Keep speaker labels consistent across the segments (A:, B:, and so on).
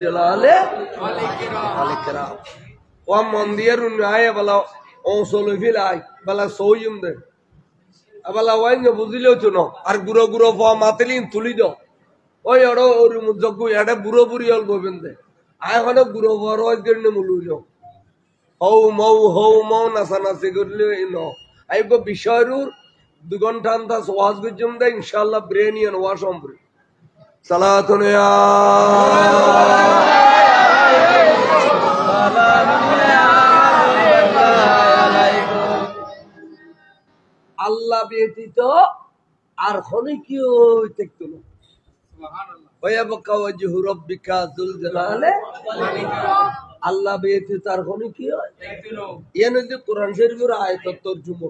A: জলালে আলিকরাম ওয়া মন্দির উন্নয় বলা অসল ফিলাই বলা সৌয়ুম দে বলা ওয়াইন বুঝিলেও চুনো আর গুরো গুরো ফা মাতলিন তুলি দাও ওই অড় ওর মুজগু এডে বুড়ো বুড়ি অল গোবিন্দে এখন গুরো বড় জন্য মুলুল হৌ মৌ নাচানাচি করলে ন আইব বিষয়রুর 2 ঘন্টা আন্দাজ ওয়াজ গুজুম দে ইনশাআল্লাহ ব্রেনিয়ান ওয়া সম্পর্কে সালাতুন ইয়া আল্লাহ ব্যতীত আর কোন কেউ দেখতো না আল্লাহ ব্যতীত আর কোন কি হয় কোরআন শরীফের আয়াত তরজমা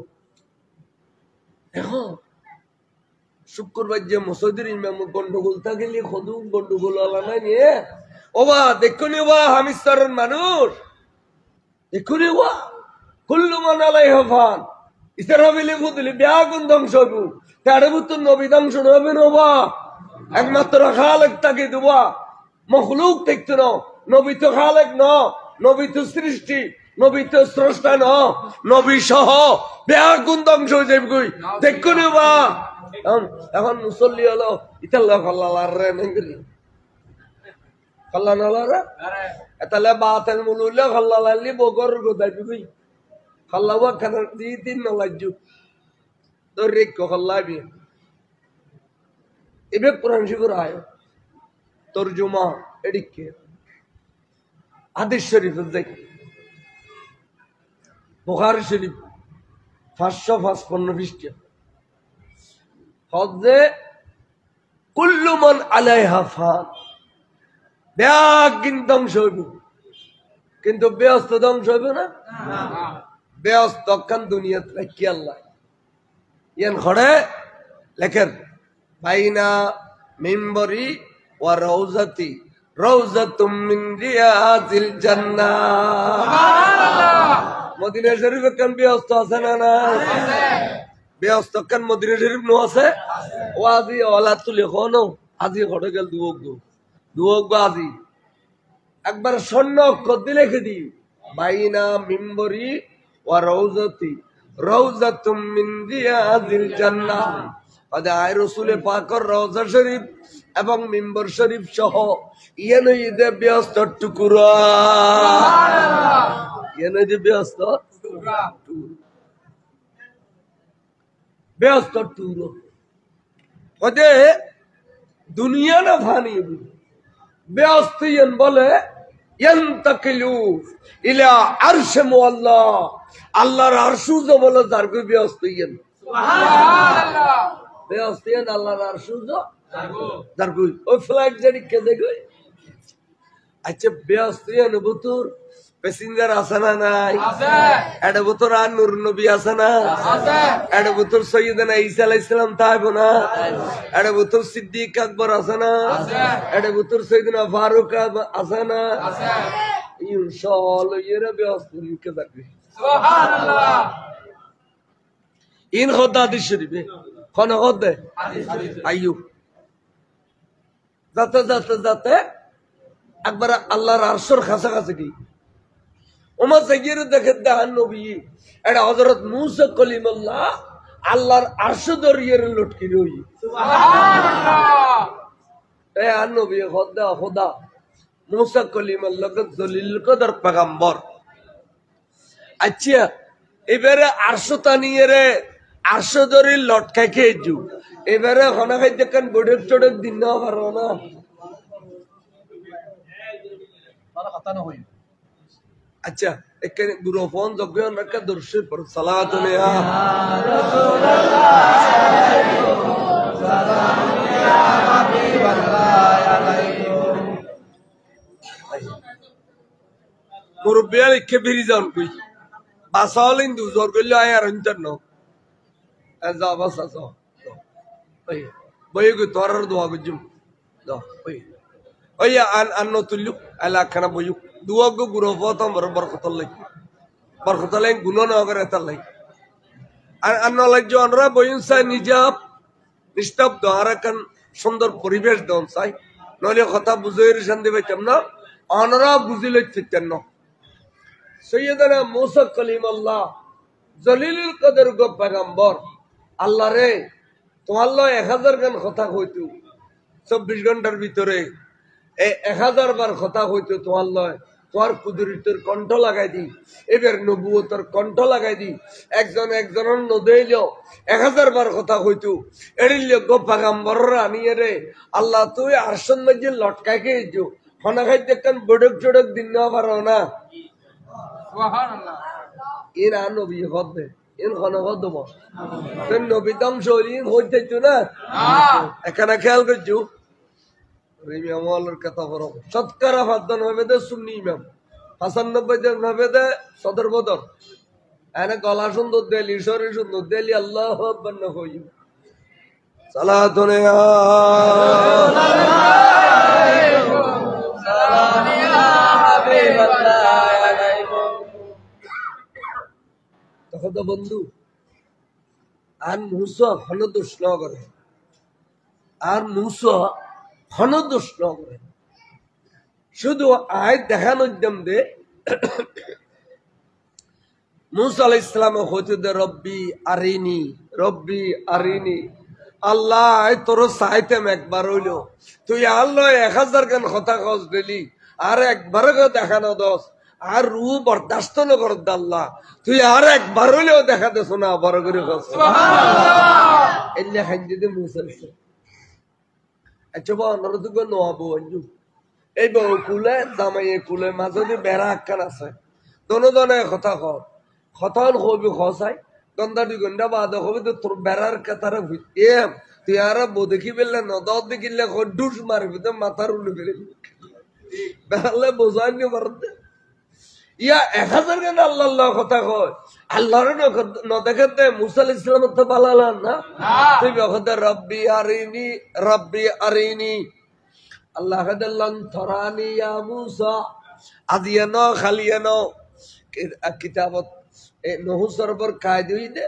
A: এখন শুক্রবার যে মসজিদের ইমাম গন্ডগোল থাকলে খদু গন্ডগোল নাই নিয়ে ওবা দেখুনি ওবা হামিস্তারের মানুষ দেখুনি ওবা কুল্লু মান আলাইহা ফান ইসরা বিলি ফুদলি বিয়াগুন ধ্বংস হইব তারে বুতুন নবী ধ্বংস হবে না ওবা একমাত্র খালেক তাকে দুবা মখলুক দেখতো না নবী তো খালেক ন নবী তো সৃষ্টি নবী তো স্রষ্টা ন নবী সহ বিয়াগুন ধ্বংস হয়ে যাবে কই দেখুনি ওবা এখন মুসল্লি হলো ইতাল্লাহ খাল্লালার রে নেঙ্গরি খাল্লানালারা এতালে বাতেন মুলুল্লা খাল্লালালি বগর গোদাবি কই খাল্লাবা খানা দি দিন না লাজ্জু তোর রেক কো খাল্লাবি এবে কোরআন শরীফের আয়াত তরজমা এদিকে হাদিস শরীফের দেখ বুখারী শরীফ 555 পৃষ্ঠা হযে কুল্লু মান আলাইহা ফান বেয়াগিন ধ্বংস হইব কিন্তু ব্যস্ত ধ্বংস হইব না ব্যস্ত কান দুনিয়াত রাখি আল্লাহ ইয়ান খড়ে লেখেন বাইনা মিম্বরি ওয়া রাউজাতি রাউজাতুম মিন রিয়াজিল জান্নাহ সুবহানাল্লাহ মদিনা শরীফে কান ব্যস্ত আছে না না আছে ব্যস্ত কান মদিনা শরীফ নো আছে ওয়াজি ওলা তুলে কোন আজি খড়ে গেল দুয়োগ আজি একবার স্বর্ণ অক্ষর দিয়ে লিখে দি বাইনা মিম্বরি ওয়া রাউজাতি রাউজাতুম মিন রিয়াজিল জান্নাহ আদা আয় রাসূলে পাকের রওজা শরীফ এবং মিম্বর শরীফ সহ ইয়ানে ইদে ব্যস্ত টুকুরা সুবহানাল্লাহ ইয়ানে যে ব্যস্ত টুকুরা ব্যস্ত টুকুরা ওদে দুনিয়া না ফানি ব্যস্ত ইয়ান বলে ইয়ান্তাকিলু ইলা আরশ মুআল্লা আল্লাহর আরশ বলে যারকে ব্যস্ত ইয়ান সুবহানাল্লাহ ব্যস্ত ইয়ান আল্লাহর আরশ যারকে ওই ফ্লাইট জানি কে দেখো আচ্ছা ব্যস্ত ইয়ান বুতুর প্যাসেঞ্জার আছে না নাই আছে এডে বুতুর আর নূর নবী আছে না আছে এডে বুতুর সাইয়েদনা ঈসা আলাইহিস সালাম তাইব না এডে বুতুর সিদ্দিক আকবর আছে না আছে এডে বুতুর সাইয়েদনা ফারুক আছে না আছে ইনশাআল্লাহ এরা ব্যস্ত কে থাকবে সুবহানাল্লাহ ইন খোদা হাদিস শরীফে কোন খোদে হাদিস শরীফ আইয়ু যাতে একবার আল্লাহর আরশের কাছাকাছি কি ওমা সাইয়্যিদ দেখে দেখান নবী এটা হযরত মুসা কলিমুল্লাহ আল্লাহর আরশ দরিয়ের লটকি রই সুবহানাল্লাহ এ আর নবী খোদা মুসা কলিমুল্লাহ দলিল কদর পয়গম্বর আচ্ছা এবারে আরশ তানিয়ে আরশ দরি লটকাই খেজু এবারে খানা খাই দেখেন বড়ক চড়ক দিন না পারো না তারা কথা না হই আচ্ছা এখানে গুরু ফোন যখন রাখা দর্শন পর সালাতুন ইয়া রাসূলুল্লাহ সালাম ইয়া হাবিবাল্লাহ আলাইকুম মুরব্বিয়াল কে বেরি যান কই বাসালিন দুজর গল্ল আয়ার ইন্টারন আজা বাসা সো ওই বই গো তোরার দোয়া গজুম দো ওই আন তুল্লু আলা খানা বই দুয়া গো গুরু ফতম বরকতালাই গুণ না করে তালাই আর আন্ন লাজ্জ অনরা বইন সাই নিজাব নিস্তব্ধ আর কান সুন্দর পরিবেশ দন চাই নইলে কথা বুঝে শান্তি পাইতাম না। অনরা বুঝিল চিত্তেন সৈয়দনা মুসা কলিমাল্লাহ জলিলুল কদর গো পেগম্বর আল্লাহ রে তোমার লো 1000 গান কথা হইতো 24 ঘন্টার ভিতরে এই 1000 বার কথা হইতো তোমার লয় তোমার কুদরতের কণ্ঠ লাগাই দি এবার নবুয়তের কণ্ঠ লাগাই দি একজন একজনের নদেইল 1000 বার কথা হইতো এড়িল গো পেগম্বর আনিয়ে রে আল্লাহ তুই আরশন মধ্যে লটকাই খেয়েছো হনা খাইতে কান বড়ক চড়ক দিন না পারো না সুবহানাল্লাহ ইন নবী হদে ইন খনা হদব তেন নবী ধ্বংস হইন হইতেছো না এখানে খেয়াল করছো ইমামের কথা বড় শতকরা ফাদন হবে দে সুন্নি ইমাম 95 জন হবে দে সদর বদর এনে গলা সুন্দর দেলি শরীর সুন্দর দেলি আল্লাহু আকবার না হই সালাতুন ইয়া সালাম ইয়া হাবিবাল্লাহ তখন তো বন্ধু আর মুসা হন দোষ ন করে আর মুসা হন দোষ ন করে শুধু আয় দেখানোর জন্য মুসা আলাইহিস সালাম হইতে দে রব্বি আরিনি আল্লাহ তোর চাইতাম একবার হইল তুই আল্লাহ 1000 গান কথা কস দিলি আর একবার দেখানো দোষ আর রু বরদাস্ত ন কর আল্লাহ তুই আর একবার হইলেও দেখা দেছ না বড় করে কস সুবহানাল্লাহ এল্লা হাজ্জে মুসা আচ্ছা বানর তো নব অঞ্জু এই বউ কুলে জামাই কুলে মাঝে যে বেড়া আক্কান আছে দনে কথা খতল হবি খসাই গন্দা 2 ঘন্টা বাদ হবে তো তোর বেড়ার কাতারে ভুইতে তুই আর বউ দেখি বেললে নদত দেখিলে ডুস মারবি তো মাথার উল্লে ফেলে বেড়ালে বোঝাইনি পারতে ইয়া 1000 গান আল্লাহ কথা কয় আল্লাহর ন দেখতে মুসা আলাইহিস সালাম তো পালালাম না তুই বখতে রব্বি আরিনি আল্লাহ কাদাল্লান থরানি ইয়া মুসা আদিয়ানো খালিয়ানো কিতাবত নহু সরবর কায়দ হইতে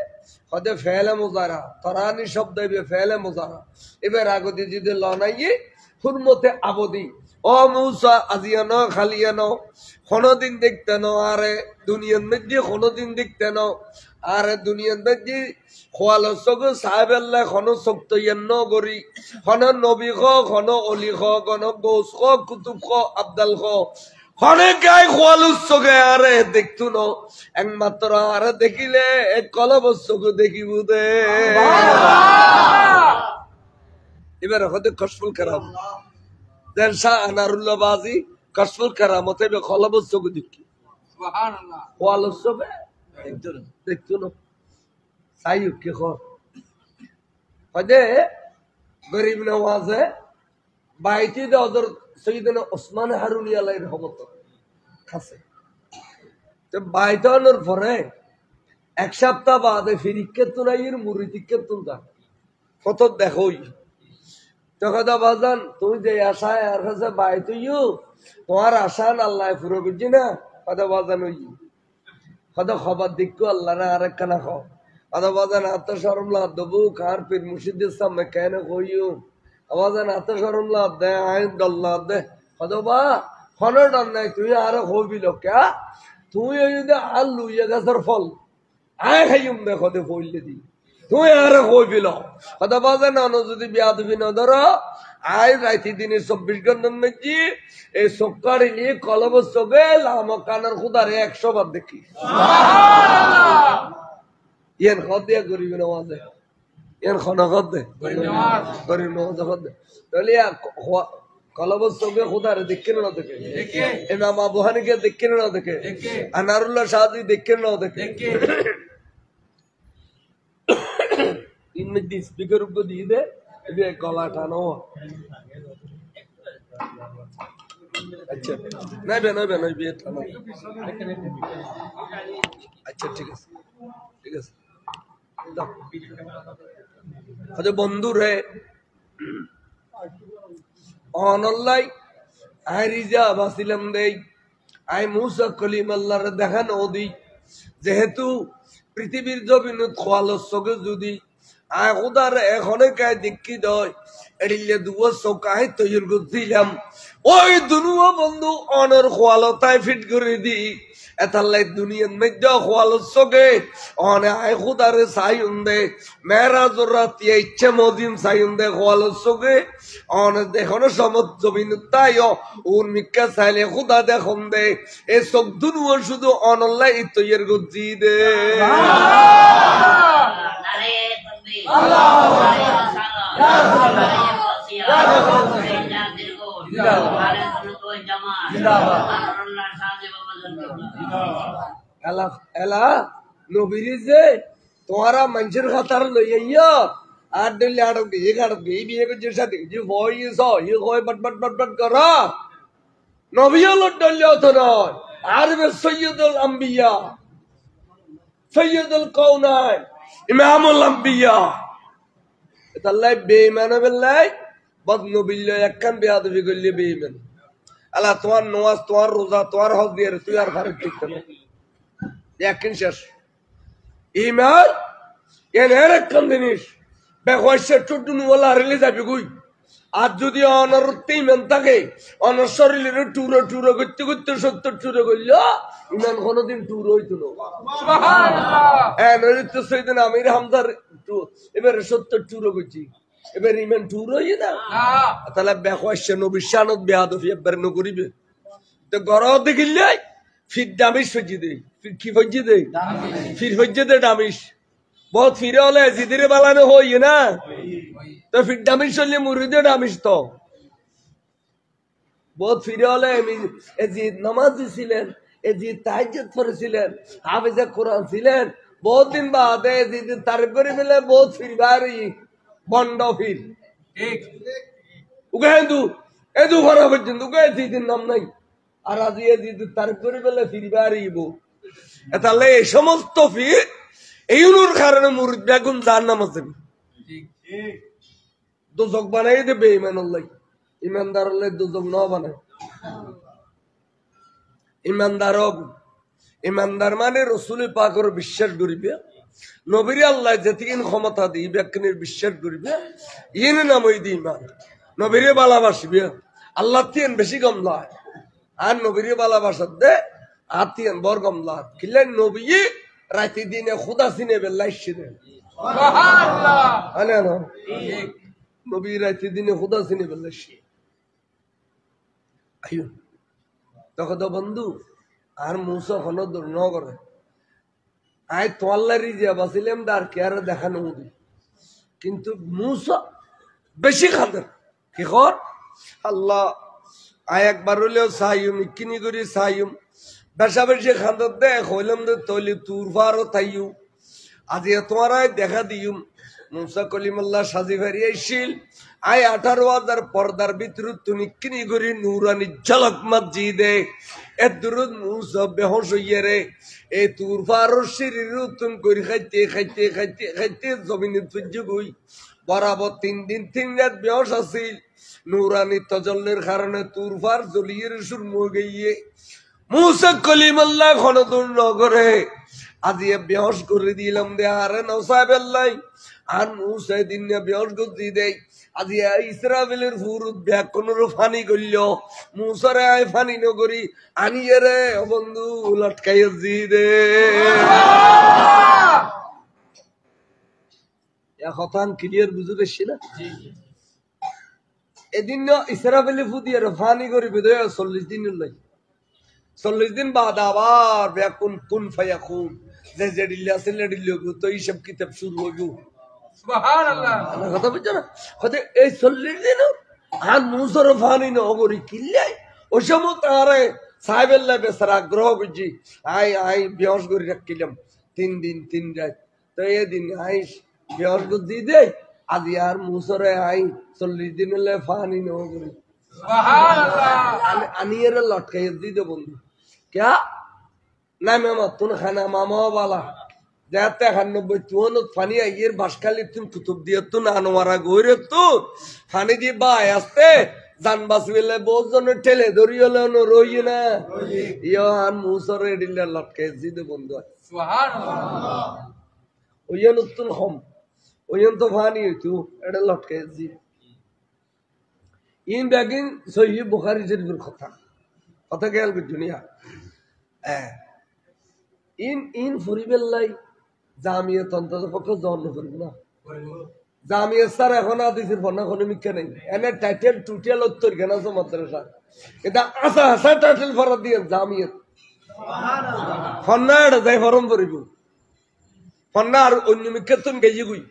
A: হদে ফেলে মুজারা থরানি শব্দ হইবে ফেলে মুজারা এবার আগতে যদি লনাইয়ে হুরমতে আবদি ও মুসা আজিয়ানো খালিয়ানো কোনদিন দেখতে ন আরে দুনিয়ার মধ্যে কোনদিন দেখতে ন আরে দুনিয়ার মধ্যে খোয়াল সগ সাহেব আল্লাহ কোন শক্ত ন গরি কোন নবী খ কোন অলি খ কোন গৌস খ কুতুব খ আব্দাল খ হনে গায় খোয়াল সগে আরে দেখতো ন একমাত্র আরে দেখিলে এক কলব সগ দেখিব দে এবার হতে কসফুল খারাপ দেন শাহ আনারুল্লাহ বাজি কসফুল কারামতে বে খলবত সগ দেখি সুবহানাল্লাহ খোয়াল সগে দেখতো ন সাইয়ুক কি খ হদে গরিব নওয়াজে বাইতি দে ওদের সৈয়দনা ওসমান হারুনি আলাইহির রহমত কাছে তো বাইতানোর পরে এক সপ্তাহ বাদে ফিরিকে তুনাইয়ের মুরিদিকে তুলতা কত দেখোই তখন বাজান তুমি যে আশায় আর কাছে বাইতুইও তোমার আশা আল্লাহ পুরো বুঝছি না কথা বাজান ওই কথা খবর দেখো আল্লাহ না আর একখানা খাও কথা বাজান আত্মশরম লাভ দেবো কার পীর মুর্শিদের সামনে কেন কইও আওয়াজান আত্মশরম লাভ দে আইন দল্লাহ দে কথা বা খনো ডান নাই তুই আর হবিল কে তুই যদি আর লুইয়া গাছের ফল আয় খাইম দেখো দে ফইলে দি তুই আর হবিল কথা বাজান না যদি বিয়া দিবি না ধরো আয় রাইতি দিনে 24 ঘন্টার মধ্যে এই সক্কার নিয়ে কলব সবে লাম কানার খুদারে 100 বার দেখি ইয়ান খদিয়া গরিব নওয়াজে ইয়ান খনা খদে গরিব নওয়াজে খদে তাহলে কলব সবে খুদারে দেখেন না দেখে ইমাম আবু হানিফা দেখেন না দেখে আনারুল্লাহ শাহজি দেখেন না দেখে ইনমেদি স্পিকার উপর দিয়ে দে ये गला टानो अच्छा नहीं बे टानो अच्छा ठीक है अच्छा बंधु रे অনলাই আই রিজা বাসিলাম দেই আই মুসা কলিম আল্লাহর দেখানো দিই যেহেতু পৃথিবীর জমিনত খোয়ালর সঙ্গে যদি আয় খুদার এখনে কায় দেখি দয় এড়িলে দুয়া চৌকাহে তৈরি করছিলাম ওই দুনুয়া বন্ধু অনর খোয়ালতায় ফিট করে দি এতাল্লাই দুনিয়ার মধ্যে খোয়ালত চোখে অনে আয় খুদারে চাইন দে মেরাজর রাতিয়া ইচ্ছে মদিন চাইন দে খোয়ালত চোখে অনে দেখনো সমত জমিন তাই ওর মিক্কা চাইলে খুদা দেখুন দে এই চোখ দুনুয়া শুধু অনল্লাই তৈরি করছি দে তোমারা মানুষের খাতার লইয়া আর দিল্লি আটক দিয়ে কাটক দিয়ে বিয়ে করছে সাথে যে ভয়েস হয় বট বট বট বট কর নবীল ডলিয়া তো নয় আর সৈয়দুল আম্বিয়া সৈয়দুল কওনাইন ইমামুল আম্বিয়া তাল্লাই বেঈমান বেল্লাই বদ নবিল্লা একখান বেয়াদবি করলে বেঈমান আল্লাহ তোমার নামাজ তোমার রোজা তোমার হজ দিয়ে তুই আর ফারুক ঠিক না একখান শেষ ইমান এর একখান জিনিস বেকওয়াইছে টুটুন ওলা রিলে যাবে কই আর যদি অনরতে ইমান থাকে অনর শরীরের টুরো টুরো করতে করতে 70 টুরো করল ইমান কোনদিন টুর হইতো না সুবহানাল্লাহ হ্যাঁ নরিত সৈয়দ আমির হামদার এবার 70 টুরো করছি এবার ইমান টুর হই না তাহলে বেকওয়াইছে নবী শানত বেয়াদবি একবার ন করিবে তো গর দেখিলে ফির দামিশ ফজি দে ফির কি ফজি দে ফির ফজি দে দামিশ বহুত ফিরে হলে জিদিরে বালানো হই না তো ফির দামিশ হলে মুরিদে দামিশ তো বহুত ফিরে হলে এজিদ নামাজ ছিলেন এজিদ তাহাজ্জুদ পড়েছিলেন হাফেজে কোরআন ছিলেন বহুত দিন বাদে এজিদ তারিফ করে ফেলে বহুত ফিরবারই বন্ড ফির ঠিক উগে হিন্দু এদু ঘর পর্যন্ত উগে এজিদের নাম নাই আর আজ এজিদ তারিফ করে ফেলে ফিরবারই বো তাহলে এই সমস্ত ফির এইগুলোর কারণে মুরিদ বেগুন জাহান্নাম আছে দোজক বানাই দেবে ইমানুল্লাহ ইমানদার হলে দোজক ন বানায় ইমানদার মানে রসুল পাকর বিশ্বাস করিবে নবীর আল্লাহ যেতিকিন ক্ষমতা দিই ব্যক্তির বিশ্বাস করিবে ইন নাম ওই দি ইমান নবীরে ভালোবাসিবে আল্লাহ তিন বেশি গমলা আর নবীরে ভালোবাসার দে আর তিন বর গমলা কিলে নবী রাতে দিনে খুদা চিনে বেল্লাই চিনে নবী রাতে দিনে খুদা চিনে বেল্লাই তখন তো বন্ধু আর মুসা হলো ন করে আয় তোয়াল্লারি যে বাসিলাম তার কেয়ার দেখানো মুদি কিন্তু মুসা বেশি খাদের কি কর আল্লাহ আয় একবার হলেও সাইম কিনি করি সাইম বেশা বেশি খান্দর দেখ হইলাম দে তৈলি তুর ফারও তাইও আজ তোমারাই দেখা দিম মুসা কলিমুল্লাহ সাজি ফেরি আইসিল আয় 18,000 পর্দার ভিতরে তুমি কিনি করি নুরানি ঝলক মসজিদে এ দুরুদ মুসা বেহস হইয়ে রে এই তুর ফারও শরীর তুমি করি খাইতে খাইতে খাইতে খাইতে জমিনে তুজ্য গই বরাবর 3 দিন 3 রাত বেহস আসিল নুরানি তজল্লের কারণে তুর ফার জ্বলিয়ে সুর গিয়ে মুসা কলিমুল্লাহ খনদুর নগরে আজি বেহস করে দিলাম দে আরে নসাব আল্লাহ আর মুসা দিন বেহস করে দেই আজি ইসরাফিলের ফুরুত ব্যাকনের ফানি করল মুসারে আয় ফানি নগরি আনিয়ে রে বন্ধু লটকাই জি দে কথা ক্লিয়ার বুঝে পেছি না এদিন ইসরাফিলে ফুদিয়ে ফানি করি বেদে 40 দিন লাগে 40 দিন বাদ আবার ব্যাকুন কুন ফায়াকুন যে যে ডিল্লা ছেলে ডিল্লা তো এই সব কিতাব শুরু হইব সুবহানাল্লাহ কথা বুঝছো না হতে এই 40 দিন আর মুসর ফানি নগরি কিল্লাই ও সময় তারে সাহেবেল্লাহ বেসারা আগ্রহ বুঝি আই বিয়াস করে রাখিলাম 3 দিন 3 রাত তো এই দিন আই বিয়াস করে দি দে আজ আর মুসরে আই 40 দিন লে ফানি নগরি সুবহানাল্লাহ আনিয়ে লটকাই দি দে বন্ধু क्या ना मामा तुन खाना मामा वाला जाते 90 तुन फानी आइर भाषकाली तुन कुतुब दिया तुन आनवारा गोरे तू फानी दी बाय आस्ते जान बासवेले बहुत जने ঠেলে ধরিয়লে ন রই না ইয়া আন মুসরে ডিল্লা লটকে জিদে বন্ধু সুবহানাল্লাহ ওইয়া নতুন হম ওই তো ফানি হইতো এটা লটকে জি ইন ব্যাগিন সহি বুখারী শরীফের কথা কথা খেয়াল করছি নিয়া ইন ইন ফরিবেল্লাই জামিয়ত অন্তত পক্ষে জন্ম করব না জামিয়ত স্যার এখন আদিসের ফন্না কোনো মিথ্যা নেই এনে টাইটেল টুটেল উত্তর কেন আছে মাদ্রাসা এটা আসা আসা টাইটেল ফরাদ দিয়ে জামিয়ত ফন্না এটা যাই ফরম করিব ফন্না আর অন্য মিথ্যা তুমি গেজি গুই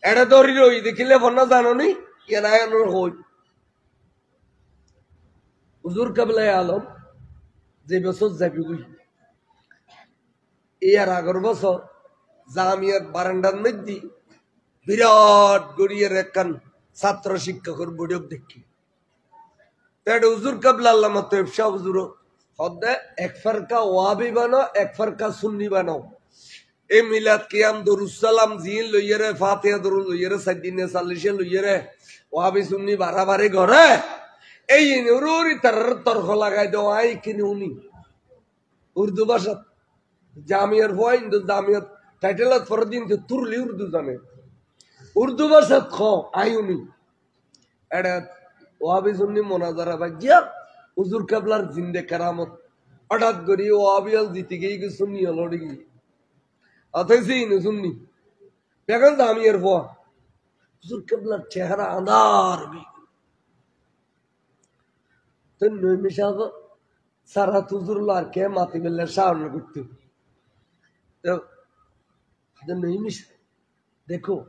A: এটা ধরি রই দেখিলে ফন্না জানো নি এনায়নের হই হুজুর কাবলায় আলম যে বছর যাবি গুই এর আগের বছর জামিয়ার বারান্দার মধ্যে বিরাট গড়িয়ে একখান ছাত্র শিক্ষকের বৈঠক দেখি হুজুর কাবলা আল্লামা তৈব শাহ হুজুর হদ্দে এক ফারকা ওয়াবি বানাও এক ফারকা সুন্নি বানাও এই মিলাদ কিয়াম দরুসালাম জিন লইয়েরে ফাতিহা দরুদ লইয়েরে সাইদিনে সাল্লিশে লইয়েরে ওয়াবি সুন্নি বাড়াবাড়ি ঘরে এই নুরুরি তার তর্ক লাগাই দেওয়া আই কিনে উনি উর্দু ভাষা জামিয়ার ভয় কিন্তু জামিয়াত টাইটেলত ফরদিন যে তুরলি উর্দু জানে উর্দু ভাষা খ আইউনি এটা ওয়াবি সুন্নি মোনাজারা বাজিয়া হুজুর কাবলার জিন্দে কারামত হঠাৎ করি ওয়াবিয়াল জিতে গিয়ে সুন্নি হলো ডিগি অথচ সুন্নি দেখেন জামিয়ার ভয় হুজুর কাবলার চেহারা আন্ধার তো নইমি সাহেব सारा तुजुर लार के माती में लशान गुत्तु तो नहीं मिश देखो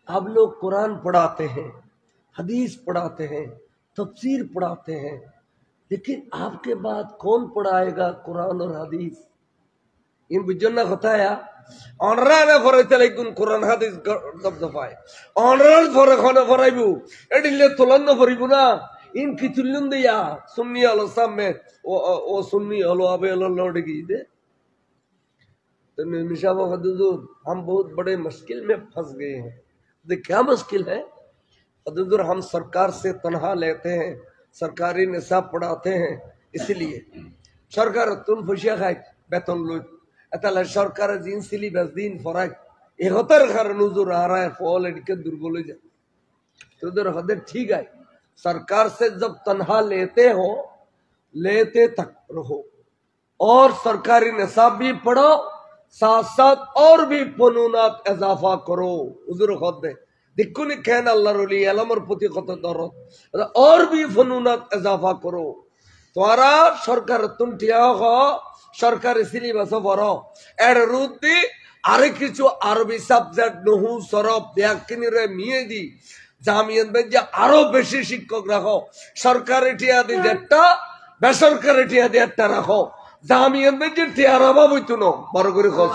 A: आप लोग कुरान पढ़ाते हैं हदीस पढ़ाते हैं तफसीर पढ़ाते हैं लेकिन आपके बाद कौन पढ़ाएगा कुरान और हदीस इन बुजुर्ग होता है ऑनराने फरते लेकिन कुरान हदीस दब दफाए ऑनरान फरक होने फराइबू एडिले तुलन न फरिबू ना इनकी तुल्युन दिया सुन्नी वालों सब में वो सुन्नी वालों अबे वालों लौट गई थे तो निमिषा हुजूर हम बहुत बड़े मुश्किल में फंस गए हैं तो क्या मुश्किल है हुजूर हम सरकार से तनहा लेते हैं सरकारी निसाब पढ़ाते हैं इसलिए सरकार तुम खुशियाँ खाए बेतन लो अतला सरकार जिन सिली बस दिन फराक एक होतर कारण हुजूर आ रहा है फॉल एडिके दुर्बल जा तो उधर हदर ठीक है सरकार से जब तनहा लेते तक रहो और सरकारी निसाब भी पढ़ो साथ साथ और भी फनूनात इजाफा करो हुजूर खुद दे दिक्कु ने कहना अल्लाह रोली अलम और पुती खत दौरत और भी फनूनात इजाफा करो तुम्हारा सरकार तुम ठिया हो सरकार इसलिए बस पढ़ो एर रुद्दी आरे किचु अरबी सब्जेक्ट নহু সরব ব্যাকরণ রে মিয়ে দি জামিয়াত में যে আরো বেশি শিক্ষক রাখো সরকারি টিয়া দি যেটা বেসরকারি টিয়া দি একটা রাখো জামিয়াত में যে টিয়ার অভাব হইতো না বড় করে খোঁজ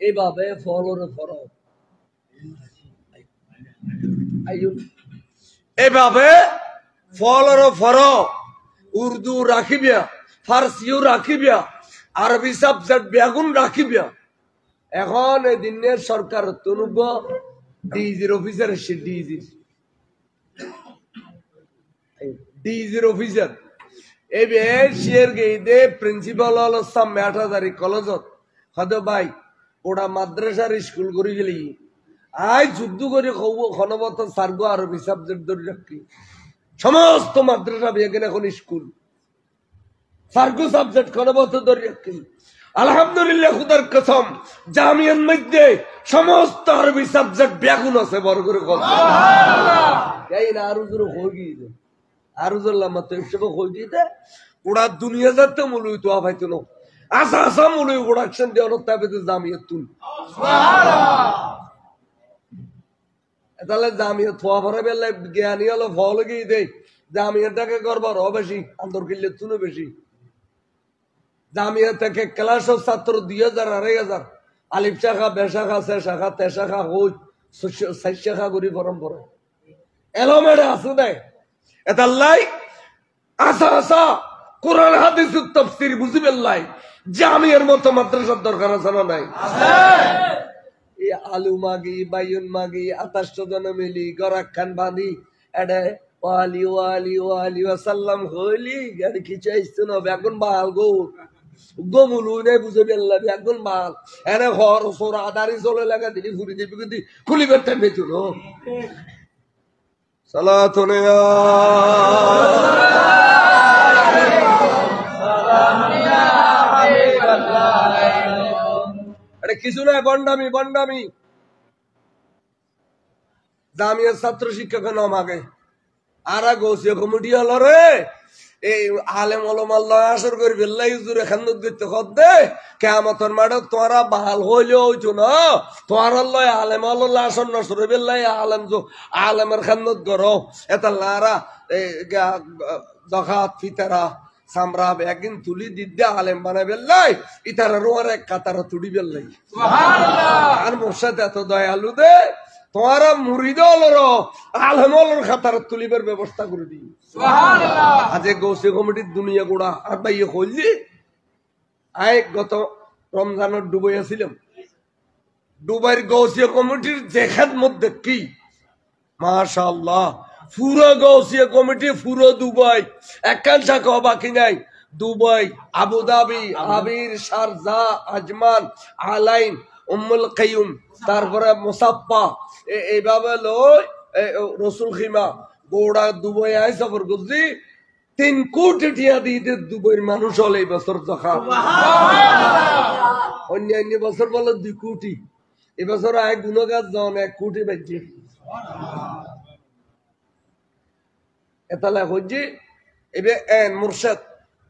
A: এইভাবে ফলোরে ফলো আইয়ুন এইভাবে ফলোরে ফলো উর্দু রাখিবিয়া ফারসিও রাখিবিয়া আরবি সাবজেক্ট বেগুন রাখিবিয়া এখন এই দিনের সরকার তনুব ডিজির অফিসার এসে ডিজির অফিসার এবার শের গেইদে প্রিন্সিপাল হল সামনে ৮০০০ কলেজত হদ ভাই ওটা মাদ্রাসার স্কুল করে গেলি আই যুদ্ধ করে খনবত সার্গ আরবি সাবজেক্ট ধরে রাখি সমস্ত মাদ্রাসা বেগেন এখন স্কুল সার্গো সাবজেক্ট খনবত ধরে রাখি আলহামদুলিল্লাহ খুদার কসম জামিয়ার মধ্যে সমস্ত আরবি সাবজেক্ট বেগুন আছে বড় করে কথা এই না আরো জোর হয়ে গিয়েছে আরো জোর মতো এসব হয়ে গিয়েছে ওরা দুনিয়া যাতে মূল হইতো আবাইতো না আসা আসা মূল প্রোডাকশন দেওয়ার তাবে জামিয়াত তুল তাহলে জামিয়াত থোয়া ভরা বেলা জ্ঞানী হলো ফল গিয়ে দেয় জামিয়াতটাকে করবার বেশি আন্তর কিনলে তুলে বেশি জামিয়া থেকে ক্লাসের ছাত্র ২০০০ ২৫০০ আলিফ শাখা বেশাখা সে শাখা তে শাখা হই সাইড শাখা করি ফরম পড়ে এলোমেডে আছে নাই এটা লাই আসা আসা কোরআন হাদিস তাফসীর বুঝিবেন লাই জামিয়ার মতো মাদ্রাসার দরকার আছে না নাই আছে এই আলু মাগি বাইয়ুন মাগি ২৮ জন মিলি গরাক খান বাঁধি এডে ওয়ালি ওয়ালি ওয়ালি ওয়াসাল্লাম হইলি গাড়ি কিছু আইছ না বেগুন বাল গো গমুলু নেই বুঝে বেল্লা একজন মাল এনে ঘর সোরা দাঁড়ি চলে লাগা দিলি ঘুরি দিবি কিন্তু খুলি বেরতে বেতুন সালাতুন এটা কিছু নয় বন্ডামি বন্ডামি জামিয়ার ছাত্র শিক্ষকের নাম আগে আর গৌসিয়া কমিটি হলো রে এই আলেম আল্লাহ আসর করে বেল্লাই জুড়ে খান্দত করতে দে কেমতর মাঠে তোরা বাহাল হইলেও হইতো না তোর আল্লাহ আলেম আল্লাহ আসর নসরে বেল্লাই আলেমের খান্দত করো এটা লারা জখাত ফিতারা সামরা একদিন তুলি দিদ্দে আলেম বানাই বেল্লাই ইতারা রোয়ার এক কাতারা তুড়ি বেল্লাই আর মোর্শাদ এত দয়ালু দে তোমারা মুরিদ আলমর খাতার তুলিবার ব্যবস্থা করে দিই আজকে গৌসে কমিটির দুনিয়া গোড়া আর ভাইয়ে কইলি আয় গত রমজানের ডুবাই আসছিলাম দুবাইয়ের গৌসিয়া কমিটির দেখার মধ্যে কি মাশাআল্লাহ পুরো গৌসিয়া কমিটি পুরো দুবাই একখান শাখা বাকি নাই দুবাই আবুধাবি আবির শারজা আজমান আলাইন উম্মুল কাইয়ুম তারপরে মুসাফফা এইভাবে লই রসুল খিমা গোড়া দুবাই আই সফর করছি 3 কোটি টিয়া দিয়ে দুবাইয়ের মানুষ হলে এই বছর জখা অন্যান্য বছর বলে 2 কোটি এবছর আয় গুণগাছ জন 1 কোটি বাজছে এতালে হচ্ছে এবে মুর্শেদ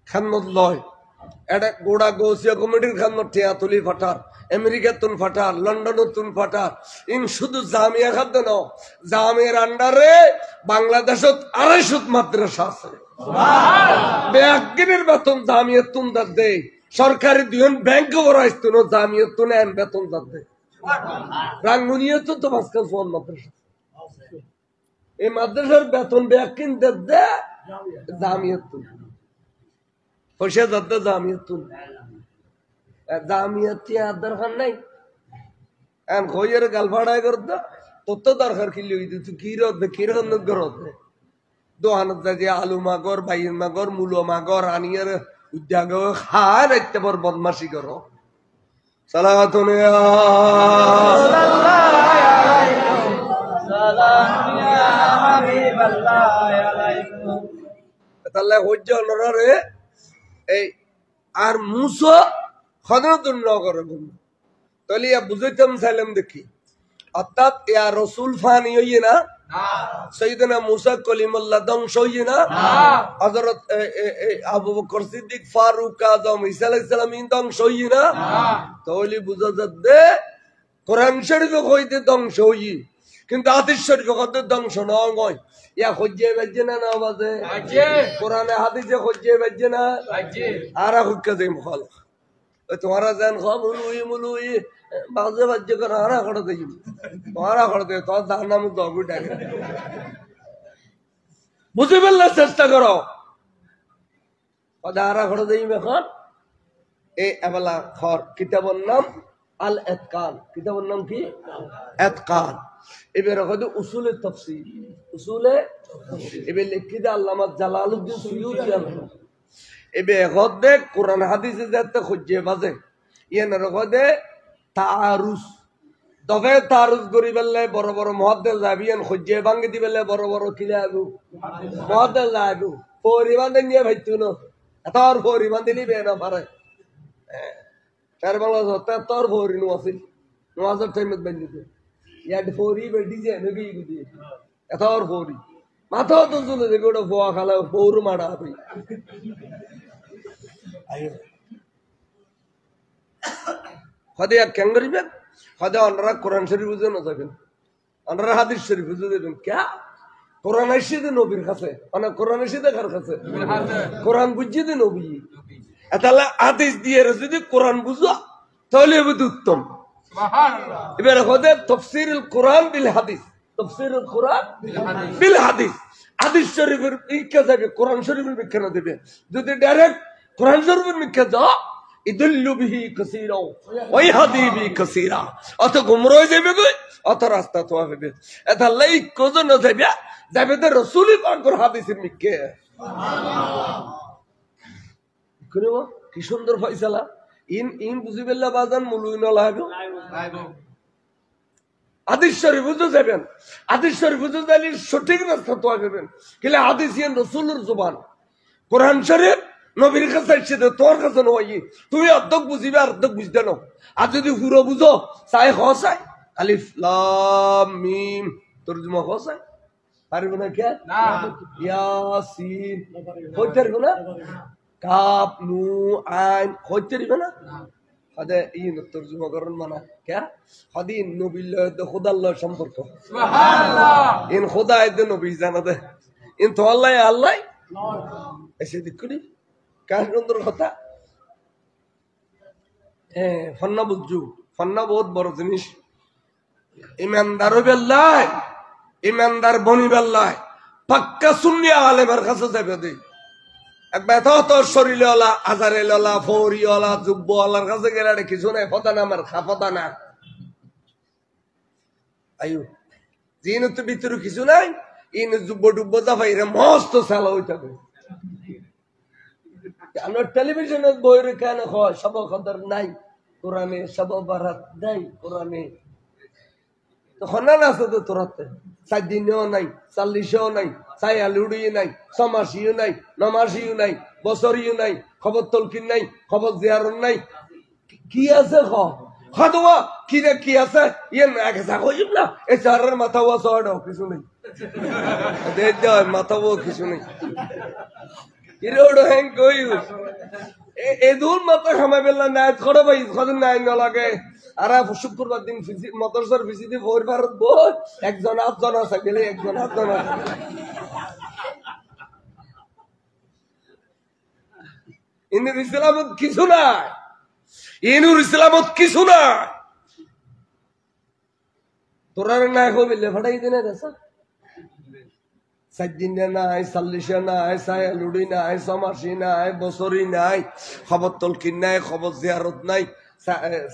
A: খানমত লয় এটা গোড়া গৌসিয়া কমিটির খানমত টিয়া তুলি ফাটার আমেরিকা তুন ফাটার লন্ডন তুন ফাটার ইন শুধু জামিয়া খাদ্য ন জামিয়ার আন্ডারে বাংলাদেশত 250 মাদ্রাসা আছে ব্যাগিনের বেতন জামিয়া তুন দার দে সরকারি দুজন ব্যাংক বড়াইতো না জামিয়া তুন এন বেতন দার দে রাঙ্গুনিয়া তো মাঝখান ফোন মাদ্রাসা এই মাদ্রাসার বেতন ব্যাগিন দার দে জামিয়া তুন পয়সা দার দে জামিয়া তুন জামিয়াতি আর দরকার নাই এখন কইয়ের গালফাড়াই করতো তোর তো দরকার কিনলে হইতো তুই কিরকম গরত দোহানত যে আলু মাগর বাইর মাগর মূলো মাগর আনিয়ার উদ্যাগ খায় রাখতে পর বদমাসি করো সালাতুন তাহলে হজ্জ রে এই আর মুসো খদরতুন নগরে বলল তাহলে বুঝাইতাম চাইলাম দেখি অর্থাৎ ইয়া রসুল ফানি হইয়ে না সৈয়দনা মুসা কলিমুল্লাহ ধ্বংস হইয়ে না হযরত আবু বকর সিদ্দিক ফারুক আজম ঈসা আলাইহিস সালাম ধ্বংস হইয়ে না তাহলে বুঝা যাচ্ছে কোরআন শরীফ কইতে ধ্বংস হইয়ে কিন্তু হাদিস শরীফ কইতে ধ্বংস নয় ইয়া হজ্জে বাজে না বাজে কোরআনে হাদিসে হজ্জে বাজে না আর হুক্কা দেই মুখাল তোমারা যেন মুলুই বাজে বাজ্য করে আরা করে দেই তোমারা করে দে তোর তার নাম দবি ডাকে বুঝে ফেললে চেষ্টা করো আরা করে দেই এখন এই এবেলা খর কিতাবের নাম আল এতকান কিতাবের নাম কি এতকান এবার হয়তো উসুলে তাফসীর উসুলে এবার লিখি দে আল্লামা জালালউদ্দিন সুয়ুতি এবে হদে কোরআন হাদিসে যাতে খুঁজে বাজে ইয়েন রকদে তারুস দফে তারুস করি বেললে বড় বড় মহাদ্দেল যাবিয়েন খুঁজে ভাঙ্গি দি বেললে বড় বড় কিলে আবু মহাদ্দেল যাবু পরিমাণ নিয়ে ভাইতু না তোর পরিমাণ দিলি বে না পারে চার বাংলা হতে তোর ভরি নো আছিল নওয়াজের টাইমত বান্দিতে ইয়াড ফরি বেডি যে নগি গুদি এতর ফরি মাথা তো চলে যে গোটা ফোয়া খালা ফোর মারা আপনি হদে কেন করিবেন হদে অনরা কোরআন শরীফ বুঝে না যাবেন অনরা হাদিস শরীফ বুঝে দেবেন ক্যা কোরআন এসে নবীর কাছে মানে কোরআন এসে কার কাছে কোরআন বুঝিয়ে দে নবী তাহলে আদেশ দিয়ে যদি কোরআন বুঝো তাহলে উত্তম এবার হদে তাফসীরুল কোরআন বিল হাদিস তাফসীরুল কোরআন বিল হাদিস হাদিস শরীফের ইচ্ছা যাবে কোরআন শরীফের ব্যাখ্যা দেবে যদি ডাইরেক্ট কোরআন শরীফের ব্যাখ্যা দাও ইদুল্লু বিহি কাসীরা ওয়া ইয়াহদি বিহি কাসীরা অত গুমরাহ যাবে কই অত রাস্তা তো হবে এটা লাই কোজন যাবে যাবে তো রাসূল পাকের হাদিসের ব্যাখ্যা সুবহানাল্লাহ কি সুন্দর ফয়সালা ইন ইন বুঝি বেল্লা বাজান মুলুই না লাগো হাদিস শরীফ বুঝে যাবেন হাদিস শরীফ বুঝে যাইলে সঠিক রাস্তা তো যাবেন কিন্তু হাদিস ইয়ান রাসূলের জবান কোরআন শরীফ নবীর কাছে এসে তোর কাছে নয় তুমি অর্ধেক বুঝিবে অর্ধেক বুঝতে না আর যদি পুরো বুঝো চাই হসাই আলিফ লাম মিম তরজমা হসাই পারবে না কে ইয়াসিন হইতে পারবে না কাপ নু আইন হইতে পারবে না হদে ইন তরজমা করন মানা কে হদিন নবিল্লাহ দে খুদাল্লাহ সম্পর্ক সুবহানাল্লাহ ইন খুদায় দে নবী জানা দে ইন তো আল্লাহ আল্লাহ এসে দেখুনি কার সুন্দর কথা ফন্না বুঝু ফন্না বহুত বড় জিনিস ইমানদার বেল্লাহ ইমানদার বনি বেল্লাহ পাক্কা সুন্নি আলেমের কাছে যাবে দে একবার তো শরীরওয়ালা আজারেওয়ালা ফৌরিওয়ালা যুব্বওয়ালার কাছে গেলে কিছু নাই ফতা না আমার খাফতা না আয়ু জিন তো ভিতরে কিছু নাই ইন যুব্ব ডুব্ব দাফাই রে মস্ত সালা হইতে হবে আমার টেলিভিশনের বইয়ের কেন হয় সব কদর নাই কোরআনে সব বারাত নাই কোরআনে তখন না আছে তো তোরাতে 4 দিনও নাই 40ও নাই ছায়া লুড়িও নাই 6 মাসিও নাই 9 মাসিও নাই বছরিও নাই খবর তলকিন নাই খবর জিয়ারত নাই কি আছে খাদওয়া কি রে কি আছে ইয়ে এক জাগোইব না এই চারের মাথাও সড়ও কিছু নেই দেখ দাও মাথাও কিছু নেই ইরোড়ো হেং কইউ এদুল মাথা খামাই বেলা নাইত করে ভাই কদিন নাই না লাগে আর শুক্রবার দিন মদরসার ভিজিতে ভোর ভারত বল একজন আটজন আছে গেলে একজন আটজন আছে ইনুর ইসলামত কিছু নাই ইনুর ইসলামত কিছু নাই তোরা না কইলে ফাটাই দিনে দেশ 4 দিন নাই 40 নাই ছায়া লুড়ি নাই 6 মাসি নাই বছরি নাই খবর তলকিন নাই খবর জিয়ারত নাই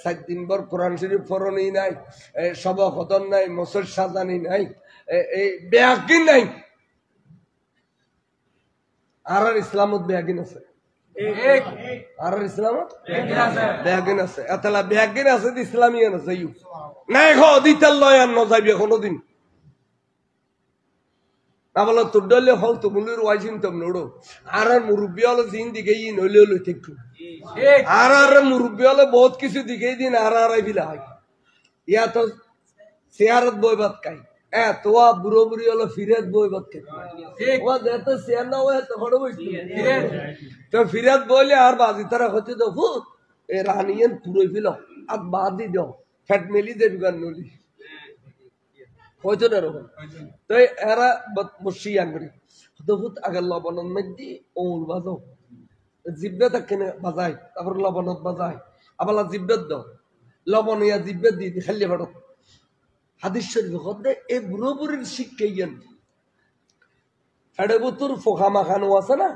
A: 7 দিন ভর কোরআন শরীফ পড়নি নাই সব খতম নাই মসজিদ সাজানি নাই এই বেয়াকিন নাই আর ইসলামত বেয়াকিন আছে আর ইসলামত বেয়াকিন আছে এতলা বেয়াকিন আছে ইসলামিয়ান আছে ইউ নাই খ দিতাল লয় আর ন যাইবে কোনদিন আবলা তোর ডলে হল তো মুলির ওয়াইজিন তম নড়ো আর মুরব্বী হলো দিন দিকে ই নইলে হলো ঠিক আর মুরব্বী হলো বহুত কিছু দিকে দিন আর বিলা হয় ইয়া তো সিয়ারত বইবাত কাই তোয়া বুড়ো বুড়ি হলো ফিরাত বইবাত কাই ওয়া যেতে সিয়ার না হয় তো হড়ো বইছি তো ফিরাত বইলে আর বাজি তারা হতে দেখো এ রানিয়ান পুরোই ফিল আর বাদি দাও ফ্যাট মেলি দেবি গান নলি হয়তো না রকম তো এরা বসি আঙ্গুরি বহুত আগে লবণের মধ্যে ওল বাজো জিব্বে থাকে বাজায় তারপর লবণত বাজায় আবার জিব্বেত দাও লবণ ইয়া জিব্বেত দিয়ে খালি ভাড়ত হাদিস শরীফ হতে এই বুড়ো বুড়ির শিক্ষা জ্ঞান ফেডে বুতুর ফোকা মাখানো আছে না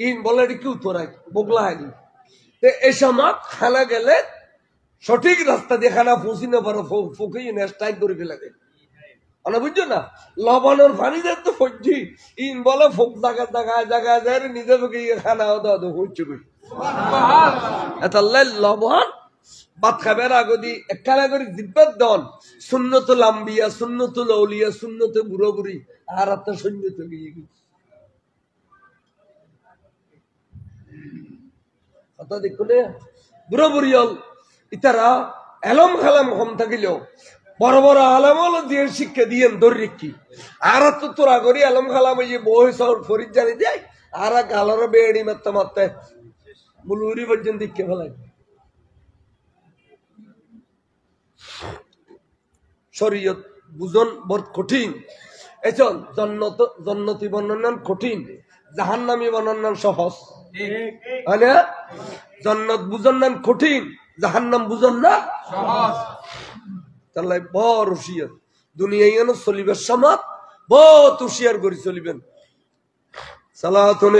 A: ইন বলে কি উত্তরাই বগলা হানি তো এই সময় খানা গেলে সঠিক রাস্তা দিয়ে খানা পৌঁছি না পারো ফুকে স্ট্রাইক করে ফেলে দেয় বুঝছো না লবণের পানি তো ফজি ইন বলে ফোক জায়গা জায়গায় জায়গায় যায় নিজে ফুকে খানা হচ্ছে লবণ ভাত খাবার আগদি একখানা করে জিব্বাত দন সুন্নতুল আম্বিয়া সুন্নতুল আউলিয়া সুন্নতে বুড়ো বুড়ি আর আপনার সৈন্যত গিয়ে কথা দেখুন বুড়ো বুড়ি হল ইতারা এলম খালাম কম থাকিলেও বড় বড় আলম হলো দিয়ে শিক্ষা দিয়ে দরিক কি আর তো তোরা করি আলম খালাম এই যে বই সর ফরিদ জানি দেয় আর গালার বেড়ি মারতে মারতে বুলুরি পর্যন্ত দিকে ফেলাই শরীয়ত বুঝন বড় কঠিন এচল জন্নতি বর্ণন কঠিন জাহান্নামী বর্ণন সহজ হয় না জন্নত বুঝন নাম কঠিন জাহান্নাম বুঝন না সহজ তাহলে বড় হুশিয়ার দুনিয়ায় চলিবার সমাজ বহুত হুশিয়ার করে চলিবেন সালাতুন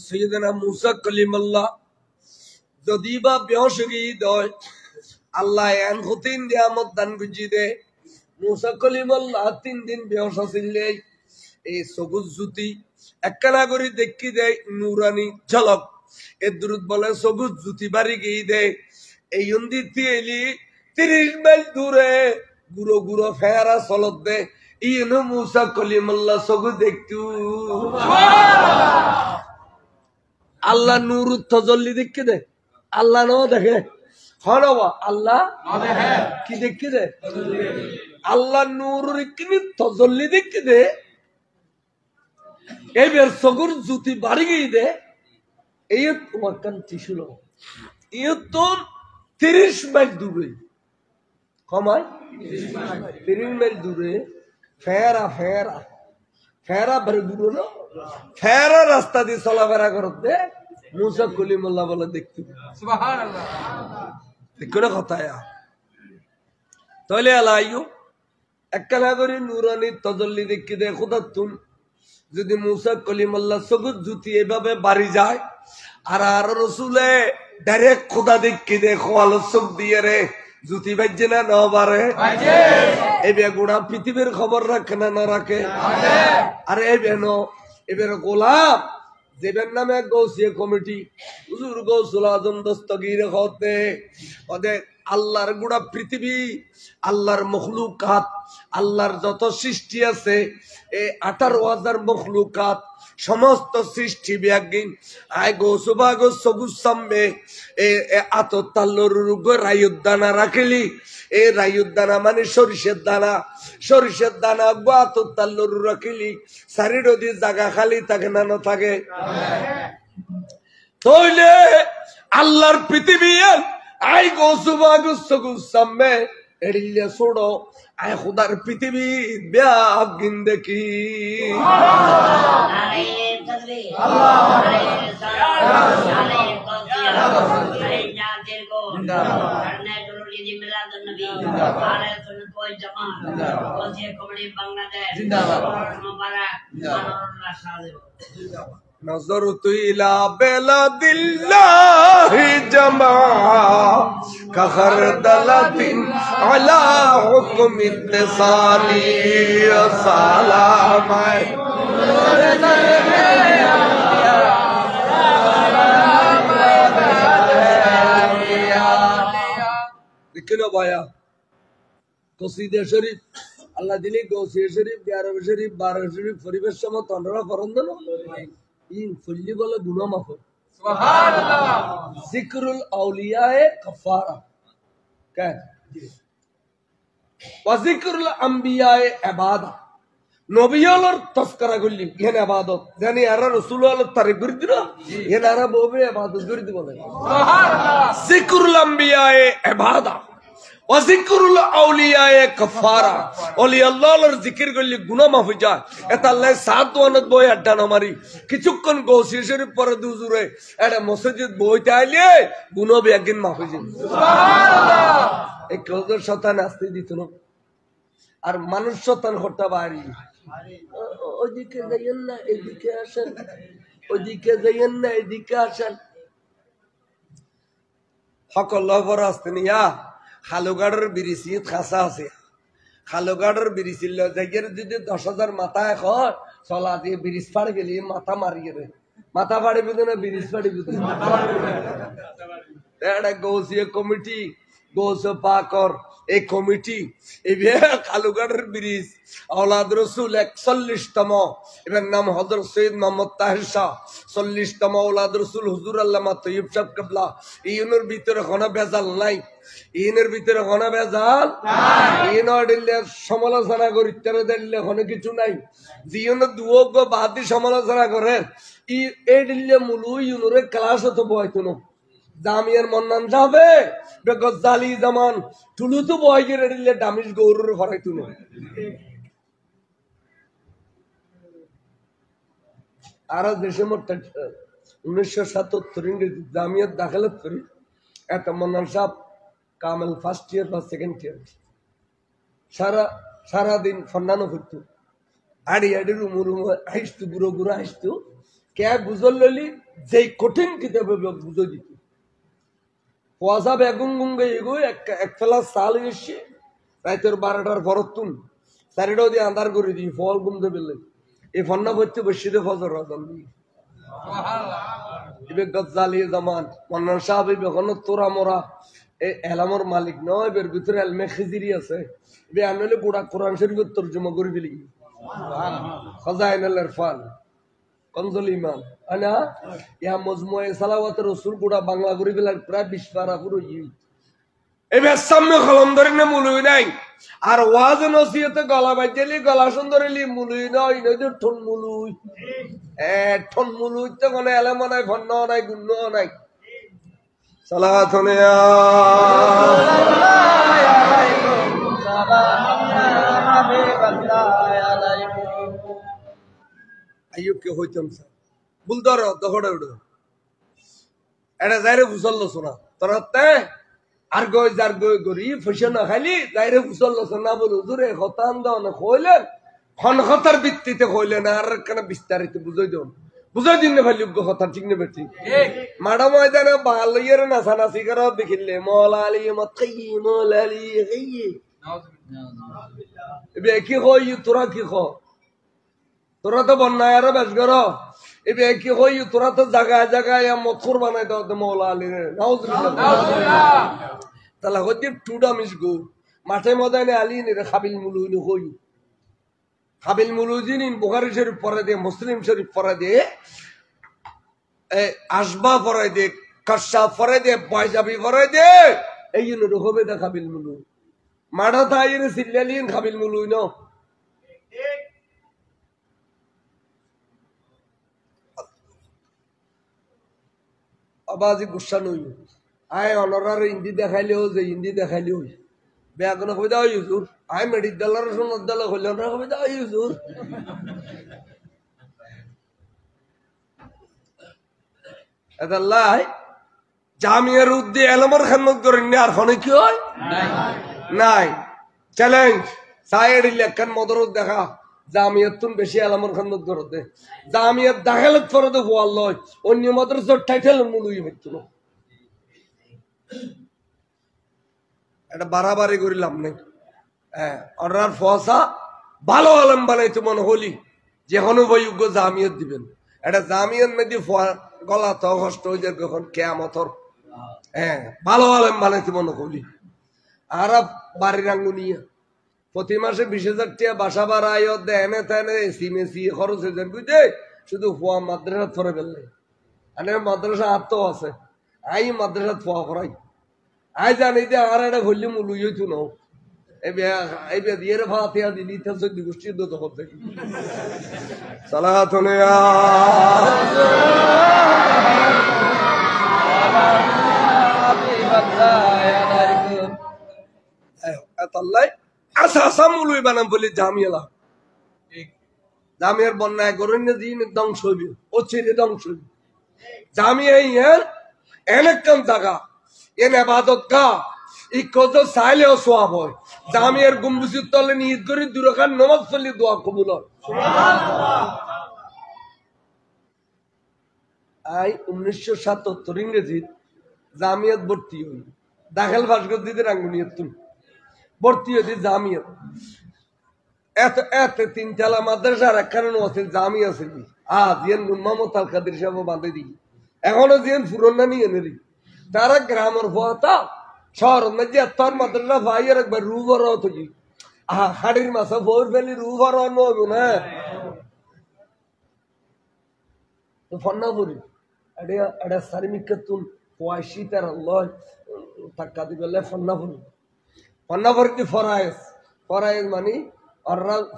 A: সৈয়দনা মুসা কলিমাল্লাহ যদি বা বেহশগীদ হয় আল্লাহ এন হতিন নিয়ামত দান বুঝি দে মুসা কলিমুল্লাহ 3 দিন বেহস ছিলে এই সবুজ জুতি একখানা করে দেখি দেয় নুরানি ঝলক এ দ্রুত বলে সবুজ জুতি বাড়ি গিয়ে দেয় এই ইন্দিতি এলি 30 মাইল দূরে গুড়ো গুড়ো ফেরা চলত দে ইনো মুসা কলিমুল্লাহ সবুজ দেখতু আল্লাহ নূর তজল্লি দেখি দে আল্লাহ ন দেখে হনবা আল্লাহ কি দেখি দে আল্লাহ নূর কিনি তজল্লি দেখি দে এবার সগুর জুতি বাড়ি গিয়ে দে এই তোমার কান্তি ছিল ইয়ে তো 30 মাইল দূরে কমায় 30 মাইল দূরে ফেরা ফেরা ফেরা বের দূর না ফেরা রাস্তা দিয়ে চলাফেরা করতে মুসা কলিমুল্লাহ বলে দেখতে সুবহানাল্লাহ দেখো না কথা তাহলে আলাইও একখানা করে নুরানি তজল্লি দেখি দে খোদা তুম যদি মুসা কলিমুল্লাহ সবুজ জুতি এভাবে বাড়ি যায় আর রসুলে ডাইরেক্ট খোদা দেখি দেখো আলো চোখ দিয়ে রে জুতি বাজছে না ন বারে এই বেগুড়া পৃথিবীর খবর রাখে না না রাখে আরে এই বেন এবার গোলাপ যেবেন নামে গৌসিয়া কমিটি হুজুর গৌসুল আজম দস্তগীর হতে ওদের আল্লাহর গুড়া পৃথিবী আল্লাহর মখলুকাত আল্লাহর যত সৃষ্টি আছে এই 18,000 মখলুকাত সমস্ত সৃষ্টি ব্যাগিন আয় গোসুবাগ সবুজ সামনে এ আততাল্লর রুগ রায়ুদ্দানা রাখিলি এই রায়ুদ্দানা মানে সরিষের দানা গো আততাল্লর রাখিলি সারিডি জায়গা খালি থাকে না না থাকে তাইলে আল্লাহর পৃথিবী আই গোসুবাগ সবুজ সামনে এড়িলে ছোড়ো আয় খুদার পৃথিবী ব্যাগিন দেখি نظرت إلى بلد الله جمعا كخردلة على حكم اتصالي سلام দেখলো ভাইয়া কসিদা শরীফ আল্লাহ দিলি গৌসিয়া শরীফ 11 শরীফ 12 শরীফ পরিবেশ সমত অন্যরা পরন্দ না ইন ফুল্লি বলে গুনাহ মাফ সুবহানাল্লাহ যিকরুল আউলিয়ায়ে কাফারা কে ওয়া যিকরুল আম্বিয়ায়ে ইবাদা নবিয়লর তস্করা করলি ইহেন ইবাদত জানি আর রাসূলুল্লাহ তারিফ করে দিল ইহেন আর ববে ইবাদত করে দিব বলে সুবহানাল্লাহ যিকরুল আম্বিয়ায়ে ইবাদা ওয়া যিকরুল আউলিয়ায়ে কাফারা ওলি আল্লাহর জিকির করলে গুনাহ মাফ হয়ে যায় এটা আল্লাহ সাত ওয়ানত বই আড্ডা না মারি কিছুক্ষণ গৌসিয়া শরীফ পরে দুজুরে এটা মসজিদ বইতে আইলে গুনাহ একদিন মাফ হয়ে যায় সুবহানাল্লাহ এই কওদের শয়তান আসতে দিত না আর মানুষ শয়তান হটা বাড়ি ওদিকে যাইয়েন না এদিকে আসেন ওদিকে যাইয়েন না এদিকে আসেন সকল লবর আসতে নিয়া খালুগাড়ের বিরিসিত খাসা আছে খালুগাড়ের বিরিছিল জায়গার যদি 10,000 মাথা এখন চলা দিয়ে ব্রিজ পাড়ে গেলি মাথা মারিয়ে রে মাথা পাড়ি বুঝে না ব্রিজ পাড়ি বুঝে এটা গৌসিয়া কমিটি গৌস পাকর এই কমিটি খালুগাড়ের ব্রিজ আওলাদ রসুল 41তম এবার নাম হযরত সৈয়দ মোহাম্মদ তাহের শাহ 40তম আওলাদ রসুল হুজুর আল্লামা তৈয়ব সাহেব কেবলা ইউনের ভিতরে কোনো ভেজাল নাই ইনের ভিতরে কোনো ভেজাল নাই সমালোচনা করি তেরে দিলে কোনো কিছু নাই জিওন দুয়োগ্য বাদি সমালোচনা করে এই দিলে মুলু ইউনুরে ক্লাস হতো বয়তো না জামিয়ার মন্নান যাবে বেগজালি জামান টুলু তো বয় গিয়ে দিলে দামিশ গৌরুর হরাই তুলো আর দেশে মোট 1977 ইংরেজি জামিয়াত দাখিলাত করি একটা মন্নান সাহেব কামেল ফার্স্ট ইয়ার বা সেকেন্ড ইয়ার সারাদিন ফন্নানো করতো আড়ি আড়ি রুমু রুমু হাসতো গুঁড়ো গুঁড়ো হাসতো কে বুঝল ললি যেই কঠিন কিতাবে বুঝো দিত পয়সা বেগুন গুঙ্গে এগো এক ফেলা সাল এসে রাইতের 12টার পর তুন 4টাও দিয়ে আন্ধার করে দিই ফল ঘুমতে পেলে এই ফন্না করতে বসিতে ফজর রাজান দিই গজ্জালি জামান মন্নান সাহেব এখনো তোরা মোরা এই এলামর মালিক নয় এর ভিতরে এলমে খিজিরি আছে বে আনলে গোড়া কোরআন শরীফের তর্জমা করে ফেলি খাজাইনুল ইরফান কনজুল ইমান আনা ইয়া মজমুয়ে সালাওয়াত রাসূল গোড়া বাংলা করে ফেলার প্রায় 20 পারা পুরো এবার সামনে কলম ধরে না মুলুই নাই আর ওয়াজ নসিহতে গলা বাজলি গলা সুন্দরলি মুলুই নয় নইতে ঠন মুলুই ঠন মুলুই তো কোনো এলাম নাই ফন্ন নাই গুণ নাই সালাতুন ইয়া আইয়ো কে হইতাম স্যার বুলদর দহড়ে উড়ো এটা যাইরে ফুসল্লো শোনা তোরাতে আর গই যার গই গরি ফসে না খালি যাইরে ফুসল্লো শোনা বল হুজুরে খতান দাও না কইলেন খন খতার ভিত্তিতে কইলেন আর কেন বিস্তারিত বুঝাই দাও বুঝাই দিন না ভাই কথা ঠিক না বেটি মাডা ময়দানে বাল ইয়ের নাচা নাচি করো দেখিলে মৌলা আলী মতকি মৌলা আলী গাইয়ে এবে কি কই তোরা কি খ তোরা তো বন্যায় আর বেশ করো এবে কি কই তোরা তো জায়গায় জায়গায় মথুর বানাই দাও মৌলা আলী নাউজুবিল্লাহ তাহলে হচ্ছে টুডা মিস গো মাঠে ময়দানে আলী নি খাবিল মুলুই কই খাবিল মুলুজিন বুখারী শরীফ পড়া দিয়ে মুসলিম শরীফ পড়া দিয়ে আসবা পড়া দিয়ে কাশা পড়া দিয়ে পায়জাবি পড়া দিয়ে এই জন্য রকমে দা খাবিল মুলু মাঠা তাইরে সিল্লালিন খাবিল মুলুই ন আবাজি গুসা নই আয় অনরার হিন্দি দেখাইলেও যে হিন্দি দেখাইলেও বেয়াগুলো কবিতা ওই হুজুর আই মেডিকেলের সনদ দল হইলেন না কবিতা ওই হুজুর আল্লাহ জামিয়ার উদ্দে এলমর খান্নত করেন আর ফোনে কি হয় নাই চ্যালেঞ্জ সাইড ইলেকশন মদরত দেখা জামিয়াতুন বেশি এলমর খান্নত করতে জামিয়াত দাখিলত ফরদে হওয়াল লয় অন্য মাদ্রাসার টাইটেল মুলুই হইতো এটা বাড়াবাড়ি করিলাম নাই হ্যাঁ অর্ডার ফসা ভালো আলম বানাইতে মনে হলি যে কোনো বৈজ্ঞ জামিয়ত দিবেন এটা জামিয়ত মেদি গলা তো কষ্ট হয়ে যাবে এখন কেয়ামতর হ্যাঁ ভালো আলম বানাইতে মনে হলি আর বাড়ির আঙ্গুনিয়া প্রতি মাসে 20,000 টাকা বাসা ভাড়া দেনে তেনে এসি মেসি খরচ হয়ে যাবে বুঝতে শুধু ফোয়া মাদ্রাসা ফরে ফেললে আরে মাদ্রাসা আত্ম আছে আই মাদ্রাসা ফোয়া করাই আই জানি যে আর একটা হইলে মুলুই হইতো না এই দিয়ে ফাতিহা দিলি তাসক গোষ্ঠীর দত করতে সালাতুন ইয়া আল্লাহ আসা মুলুই বানাম বলে জামিয়ালা জামিয়ার বন্যায় করেন না দিন ধ্বংস হইবে ও ছেড়ে ধ্বংস হইবে জামিয়া ইয়ার এনেকম জায়গা এন ইবাদত কা ই কত চাইলেও সওয়াব হয় জামিয়ার গম্বুজের তলে নিয়ত করে দুরাকাত নামাজ পড়লে দোয়া কবুল হয় সুবহানাল্লাহ আই 1977 ইংরেজি জামিয়াত ভর্তি হই দাখিল পাস করে দিতে রাঙ্গুনিয়ত তুমি ভর্তি হইতে জামিয়াত এত এত তিনতলা মাদ্রাসার একখানে আছে জামিয়া আছে আজ ইয়ান মোহাম্মদ আল কাদের সাহেব বাঁধে দিই এখনো যেন ফুরনা নিয়ে নেরি তারা গ্রামের ফতা শহর মধ্যে তোর মাদ্রাসা ভাইয়ের একবার রুভার হতো হাড়ির মাসা ভোর ফেলি রুভার নবো না ফন্না পড়ি এটা সারিমিকাতুন পয়সি তার আল্লাহ টাকা দিবে ফন্না পড়ি ফন্না পড়ি ফরায়েজ মানে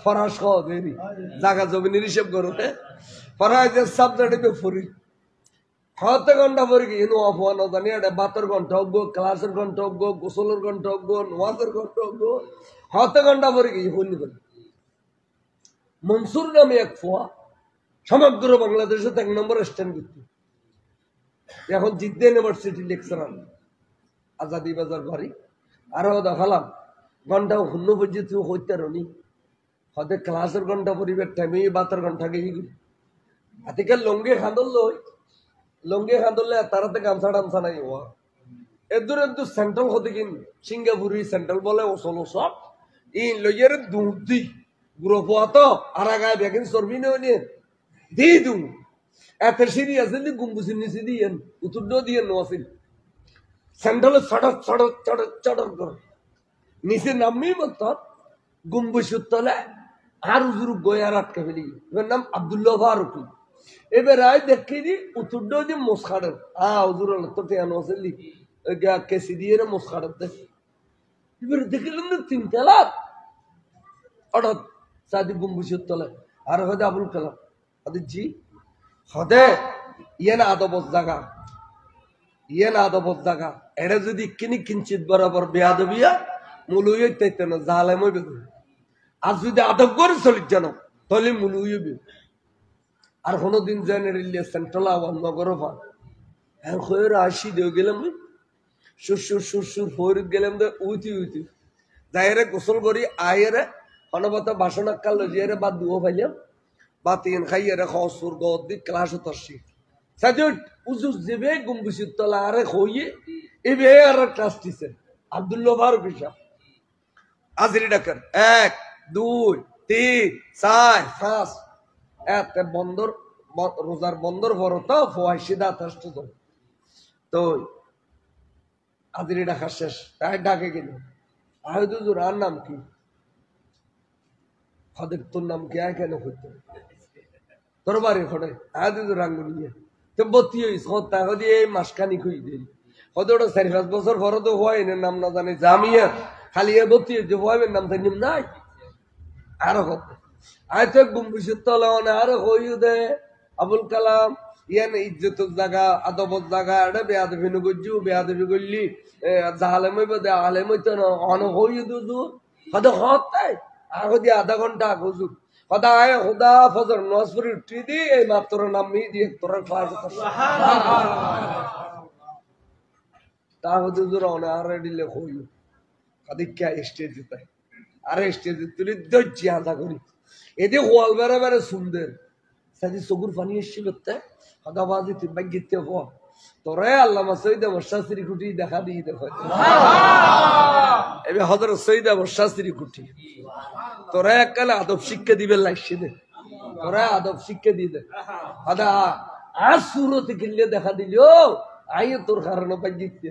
A: ফরাস খাওয়া দেরি জায়গা জমিনের হিসেব করতে ফরায়েজের সাবজেক্টে ফরি হতে ঘন্টা পরে কি এনো অফওয়ান জানি এটা 72 ঘন্টা হোক ক্লাসের ঘন্টা হোক গোসলের ঘন্টা হোক নওয়াজের ঘন্টা হোক হতে ঘন্টা পরে কি হইনি বলে মনসুর নামে এক ফোয়া সমগ্র বাংলাদেশে 1 নম্বর স্ট্যান্ড করতে এখন জিদ্দা ইউনিভার্সিটি লেকচারার আজাদি বাজার বাড়ি আরো দেখালাম ঘন্টা শূন্য পর্যন্ত হইতে রনি হতে ক্লাসের ঘন্টা পরিবেশ টাইমে 72 ঘন্টা গিয়ে আতিকে লঙ্গে খাঁদল লই লঙ্গে খাঁদলে তারাতে গামছা টামছা নাই হওয়া এদুর সেন্ট্রাল হতে কিন সিঙ্গাপুরি সেন্ট্রাল বলে ওসল সব ইন লইয়ের দুধ দি গুঁড়ো পোয়া তো আর আগায় বেগিন সরবি নিয়ে দি দু এত সিঁড়ি আছে গুম্বুসির নিচে দিয়েন উতুর দিয়ে নোয়াছিল স্যান্ডেল ছড়ক ছড়ক চড়ক চড়ক করে নিচে নামবি মতো গম্বুজের তলে আর উজুর গয়ার আটকে ফেলি এবার নাম আব্দুল্লাহ ফারুকি এবার আয় দেখি দি উতুর দিয়ে মোসখাড়ের উজুর তো টেয়ানো আছে কেসি দিয়ে মোসখাড়ের দেখ এবার দেখিলাম না 3 তলা হঠাৎ সাদি গম্বুজের তলে আর হয়তো আবুল কালাম জি হদে ইয়ে না আদবত জাগা এটা যদি কিঞ্চিত বরাবর বেয়াদবিয়া মুলুই তাইতে না জালেমই বেদু আর যদি আদব করে চলিত জানো তাহলে মুলুই বে আর কোনোদিন জেনারেলি সেন্ট্রাল আওয়াজ নগর পান হ্যাঁ খয়ের আসি দেও গেলাম সুর ফরিদ গেলাম দে উইতি যাইরে গোসল করি আয়েরে অনবত বাসন কাল জিয়ারে বাদ দুও পাইলাম বা 3 খাইয়েরে খসুর গদি ক্লাস তরসি সাজুট উজুস দেবে গম্বুজের তলা আরে খইয়ে এবে আর ক্লাস টিচার আব্দুল্লাহ ফারুক সাহেব হাজিরি ডাকার 1 2 3 4 5 এত বন্দর রোজার বন্দর বড় তো ফয়সিদা তাস্ত তো হাজিরি ডাকা শেষ তাই ডাকে গেল আহদু জুরার নাম কি খদের তোর নাম কি আয় কেন হইতো তোর বাড়ি খড়ে আহদু জুরাঙ্গুলিয়ে তো বতি হইস হত্যা হদি এই মাসখানি খুই দিল হদে ওটা 4-5 বছর পরে তো হয় নাম না জানি জামিয়া খালি এ বতি যে হইবেন নাম তাই নিম নাই আরো কত আয় তো গম্বুজের তলা আরো হইউ দে আবুল কালাম ইয়ান ইজ্জতের জায়গা আদবত জায়গা এটা বেয়াদবি নগজ্জু বেয়াদবি করলি জাহালেমই বদে আলেমই তো অন হইউ দুজু হদে হতাই আগে দিয়ে আধা ঘন্টা হুজুর হদা আয় হুদা ফজর নজপুরি উঠি দি এই মাত্র নামি দিয়ে তোর ক্লাস তা হুজুর অনে আর দিলে হইউ কাদি কে স্টেজ তাই আরে স্টেজ তুলি দজ্জি আধা করি এদি হোয়াল বেড়ে বেড়ে সুন্দর সাদি সগুর পানি এসছিল হদাবাজি তুই বাগিতে হো তোরে আল্লামা সৈয়দ শাস্ত্রী কুটি দেখা দিয়ে দেখো এবার হযরত সৈয়দ শাস্ত্রী কুটি তোরে এককালে আদব শিক্ষা দিবে লাগছে দে তোরে আদব শিক্ষা দিয়ে দে হদা আর সুরতে গিলে দেখা দিলো আই তোর কারণে বাগিতে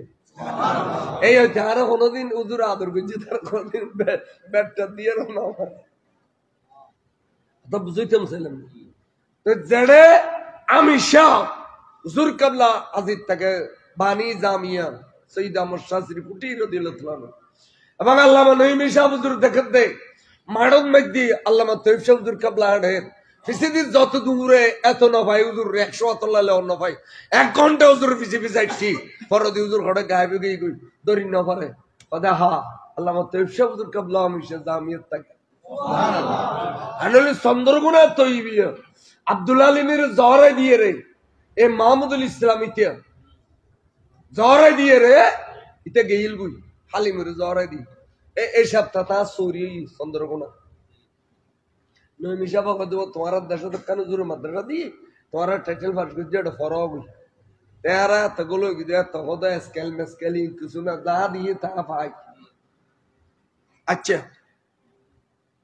A: এই হচ্ছে আর কোনোদিন উজুর আদর করছি তার কোনোদিন ব্যাটটা দিয়ে না তো বুঝাইতাম ছিলাম তো জেড়ে আমি শাহ হুজুর কাবলা আজিদ তাকে বানি জামিয়া সৈয়দ আহমদ শাস্ত্রী কুটি রাদিয়াল্লাহু এবং আল্লামা নঈমী শাহ হুজুর দেখেন দে মাড়ন মধ্যে আল্লামা তৈয়ব শাহ হুজুর কাবলা আড়ের ফিসিদির যত দূরে এত না ভাই হুজুর 100 আতল্লাহ অন্য ভাই 1 ঘন্টা হুজুর পিছে আইছি ফরদি হুজুর ঘরে গায়েবে গই গই দরি না পারে কথা হা আল্লামা তৈয়ব শাহ হুজুর কাবলা আমি শাহ জামিয়াত তাকে সুবহানাল্লাহ আনলে চন্দ্রগুনা তৈবিয়া আব্দুল আলিমের জহরে দিয়ে রে এ মাহমুদুল ইসলামিতে জহরে দিয়ে রে ইতে গেইল গুই হালিমের জহরে দি এই সপ্তাহ তা সরি চন্দ্রগুনা নঈমী সাহেব কদ তোমার দেশ দোকান জুরে মাদ্রাসা দি তোমার টাইটেল পাস করে যেটা ফরগ তেরা তগুলো গিয়ে তহদা স্কেল মেস্কেলি কিছু না যা দিয়ে তা পাই আচ্ছা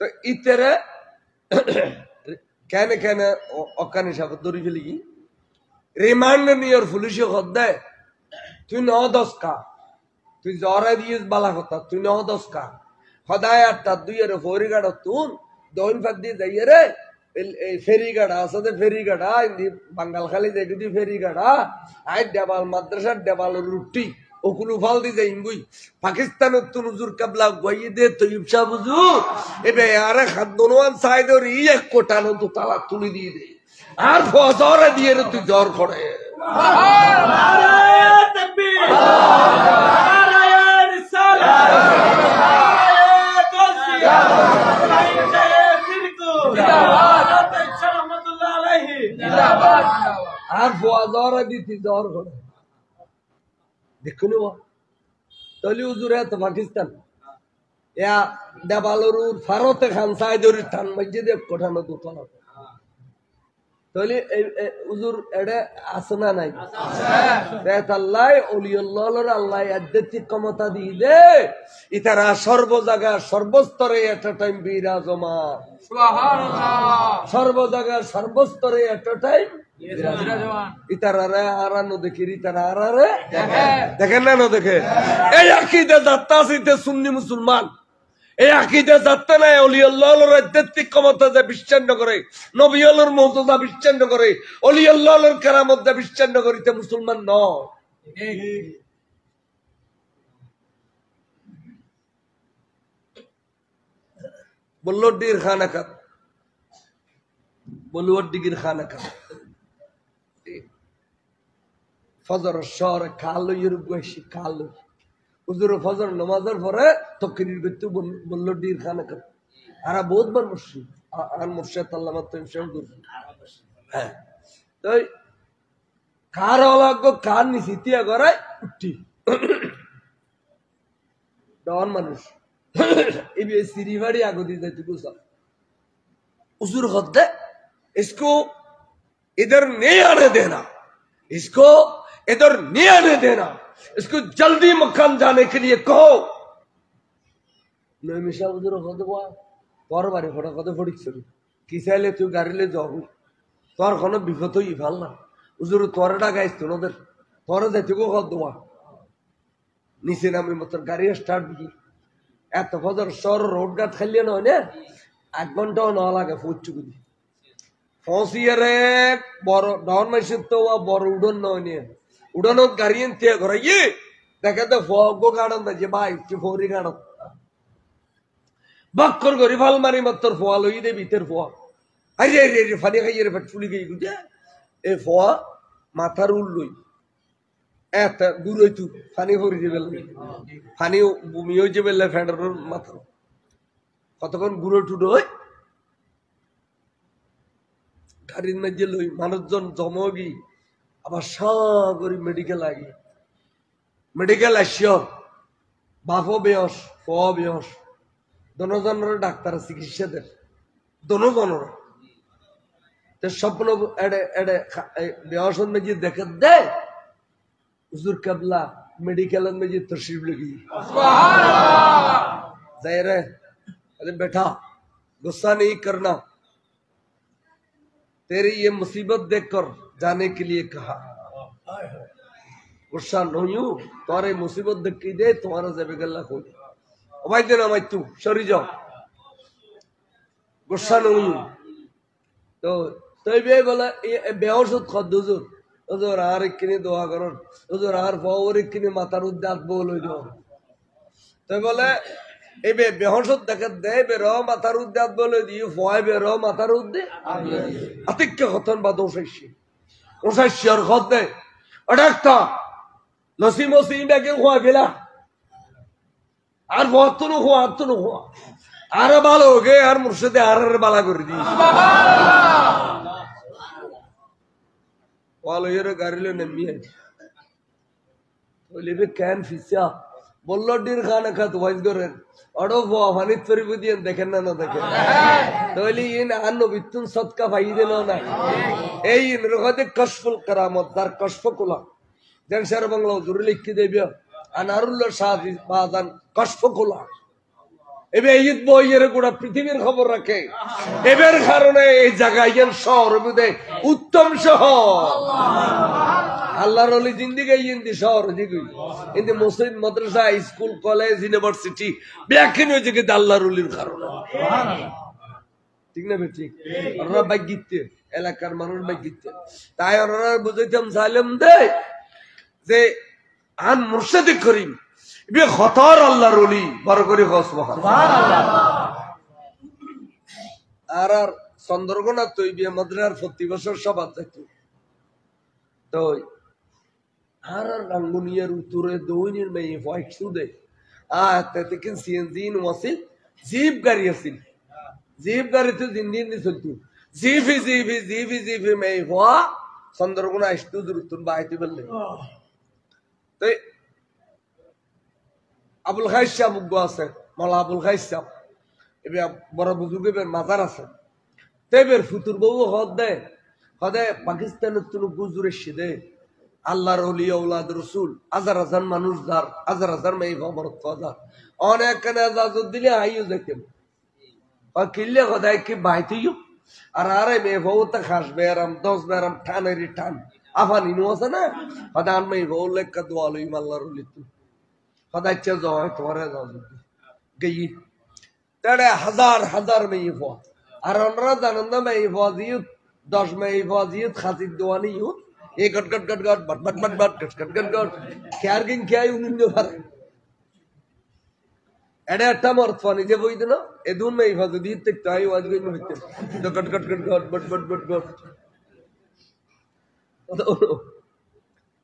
A: তো ইতেরে কেন কেন অকানি সাহেব দৌড়ি ফেলি কি রিমান্ড নিয়ে পুলিশে দেয় তুই 9-10 কা তুই জ্বরে দিয়েছ বালা কথা তুই 9-10 কা সদায় 8টা 2 ফরিগাড় তুন দৌন ফাঁক দিয়ে যাইয়ে রে এই ফেরিগাড়া আছে ফেরিগাড়া বাঙ্গাল খালি যাই যদি ফেরিগাড়া আই দেবাল মাদ্রাসার দেবাল রুটি ওকুলু ফাল দি যাই ইঙ্গুই পাকিস্তানের তুন হুজুর কাবলা গইয়ে দে তৈব শাহ হুজুর এবে আরে খাদ্দনওয়ান সাইদর ই 1 কোটা তো তালা তুলি দিয়ে দে আর ফজরে দিয়ে রে তুই জ্বর করে নারে তাকবীর নারে রিসালাত নারে তাওসিয়া নারে শিরকু জিন্দাবাদ রহমাতুল্লাহ আলাইহি জিন্দাবাদ আর ফজরে দিতি জ্বর করে দেখুন তলি হুজুর এত পাকিস্তান ইয়া দেবালুর ফারতে খান সাইদুর থান মসজিদে কোঠানো দোতলা তো তাহলে হুজুর এটা আছে না নাই? আল্লাহ অলিউল্লাহর আল্লাহ আধ্যাত্মিক ক্ষমতা দিয়ে দে, ইতারা সর্ব জায়গা সর্বস্তরে একটা টাইম বিরাজমান, সর্ব জায়গা সর্বস্তরে একটা টাইম ইতারা আরানো দেখি, ইতারা আরারে দেখেন না দেখে। এই আকীদা যাত্রা আছে সুন্নি মুসলমান, এই আকীদা যাত্রা নাই অলি আল্লাহর আধ্যাত্মিক ক্ষমতা যা বিচ্ছিন্ন করে, নবী আল্লাহর মর্যাদা বিচ্ছিন্ন করে, অলি আল্লাহর কেরামত যা বিচ্ছিন্ন করিতে মুসলমান নয়। বল্লডির খানাকাত, বলুয়াডিগির খানাকাত ফজর শহর কালো ইউরুগুয়েশি কালো হুজুর ফজর নামাজের পরে তকরির করতে বল্লডির খানাকাত। আর বহুতবার মুর্শিদ আর মুর্শিদ আল্লামা হুজুর। হ্যাঁ, তো কার অলাগ্য কার নিচে তিয়া গড়ায় উঠি ডন মানুষ সিরিবাড়ি আগদি যাইতে গুছা হুজুর হদ্দে इसको इधर नहीं आने देना, इसको इधर नहीं आने देना, इसको जल्दी मकान जाने के लिए कहो। मैं मिशा उधर कद हुआ তোর বাড়ি ফটো কত ফটিকছিল কি চাইলে তুই গাড়িলে যাব, তোর কোনো বিপদ হই ভাল না হুজুর, তোর ডাকাইছ তো ওদের তোর যাইতে গো কদ দেওয়া নিচে নামি তোর গাড়ি স্টার্ট দিই এত ফজর সর রোড ঘাট খাইলে নয় না 1 ঘন্টাও না লাগে ফুটচুকু দি ফসিয়ারে বড় ডাউন মাইসের তো বড় উড়ন নয় নিয়ে উড়নত গাড়ি এনতে ঘরাইয়ে দেখে তো ফগো গাড়ন দে ভাই কি ফরি গাড়ন বাক্কর গরি ফাল মারি মাত্র ফোয়া লই দে ভিতর ফোয়া আরে রে রে ফানি খাইয়ে রে ফুলি গই গুজে এ ফোয়া মাথার উল লই এত দূর হইতু ফানি ভরি যাবে ফানি ভূমি হয়ে যাবে ফেডার মাথা কতক্ষণ গুঁড়ো টুডো হয় গাড়ির মধ্যে লই মানুষজন জমগি আবার সাগরি মেডিকেল আগে মেডিকেল আসিও বাপও বেয়স ফ বেয়স দনজনের ডাক্তার চিকিৎসাদের দনজনের স্বপ্ন এডে এডে বেয়সন মেজি দেখে দে হুজুর কাবলা मेडिकल में जी तशरीफ लगी जाहिर है अरे बेटा गुस्सा नहीं करना, तेरी ये मुसीबत देखकर जाने के लिए कहा, गुस्सा नहीं हूं तुम्हारे मुसीबत देख के दे तुम्हारा जब गला खोल भाई देना मैं तू सॉरी जाओ गुस्सा नहीं हूं तो ये बोला बेहोश खद हुजूर হুজুর আর কিনে দোয়া করুন হুজুর আর ফওর কিনে মাথার উদ্দাত বল হই যাও তাই বলে এই বেহসত দেখে দে বের মাথার উদ্দাত বলে দি ফয় বের মাথার উদ্দে আতিক্য হতন বা দোষাইছি ওসাইছি আর খদ দে আডাক্তা নসিম ওসিম বেগে খোয়া গেলা আর বতন খোয়া আতন খোয়া আর ভালো হোগে আর মুর্শিদে আর বালা করে দি Walau yere garile nemiye, तो लेबे कैन फिसा बोल्लो डीर खाना खा तो वाइस करे अड़ो वो अफानित परिबुदियन देखें ना देखें तो ले इन आनो बितुन सत का फायदे लो ना ए इन रुखाते कश्फुल करामत दार कश्फकुला जन शहर बंगलो जुर्ली लिख के देबिया अनारुल्ला शादी बादान कश्फकुला এবে ঈদ বইয়ের গোটা পৃথিবীর খবর রাখে এবের কারণে এই জায়গায় শহর বুঝে উত্তম শহর আল্লাহর ওলি জিন্দিগি ইন্দি শহর জিগি ইন্দি মসজিদ মাদ্রাসা স্কুল কলেজ ইউনিভার্সিটি ব্যাখ্যান হয়েছে কিন্তু আল্লাহর ওলির কারণে ঠিক না বে ঠিক ওরা বাইগিতে এলাকার মানুষ বাইগিতে তাই ওরা বুঝাইতাম সালাম দে যে আন মুর্শিদ করিম বে খতর আল্লাহর ওলি বড় করে সুবহানাল্লাহ আর আর চন্দ্রকোনা তৈবিয়া মাদ্রাসার প্রতি বছর সভা থাকতো তো আর আর রাঙ্গুনিয়ার উত্তরে দৈনির মেয়ে হোয়াইট সুদে থেকে সিএনজি ওয়াসিল জিপ গাড়ি আছিল জিপ গাড়িতে দিন চলতো জিপি মেয়ে হওয়া চন্দ্রকোনা আসতো দূরত্ব বাইতে বললে তো আবুল খাইস সাহেব আছে মালা আবুল খাইস সাহেব এবার বড় বুজুর্গের মাজার আছে তেবের ফুতুর বউ হদ দেয় হদে পাকিস্তানের তুলু গুজুরের সিদে আল্লাহর ওলি আওলাদ রসুল হাজার হাজার মানুষ যার হাজার হাজার মেয়ে ভমরত যার অনেক কানে আজাজত দিলে আইও যেতেন কিনলে হদায় কি বাইতেইও আর আরে মেয়ে বউ তা খাস বেয়ারাম 10 বেয়ারাম টানেরই টান আফানি নো আছে না হদান মেয়ে বউ লেখা দোয়া লইম আল্লাহর ওলি তু হদায় চে জয় তোমার আজাজত গই তারে হাজার হাজার মেয়ে বউ আর অনরা জানেন না মেয়ে বউ দিও 10 মেয়ে বউ দিও খাসির দোয়া নিও এ গট গট গট গট বট বট বট বট গট গট গট গট কেয়ার গিন কেয়াই উনিন পারে এডে একটা মরফানি যে বই দিন এদুন মেয়ে বউ যদি তাই ওয়াজ গইন হইতে তো গট গট গট গট বট বট বট বট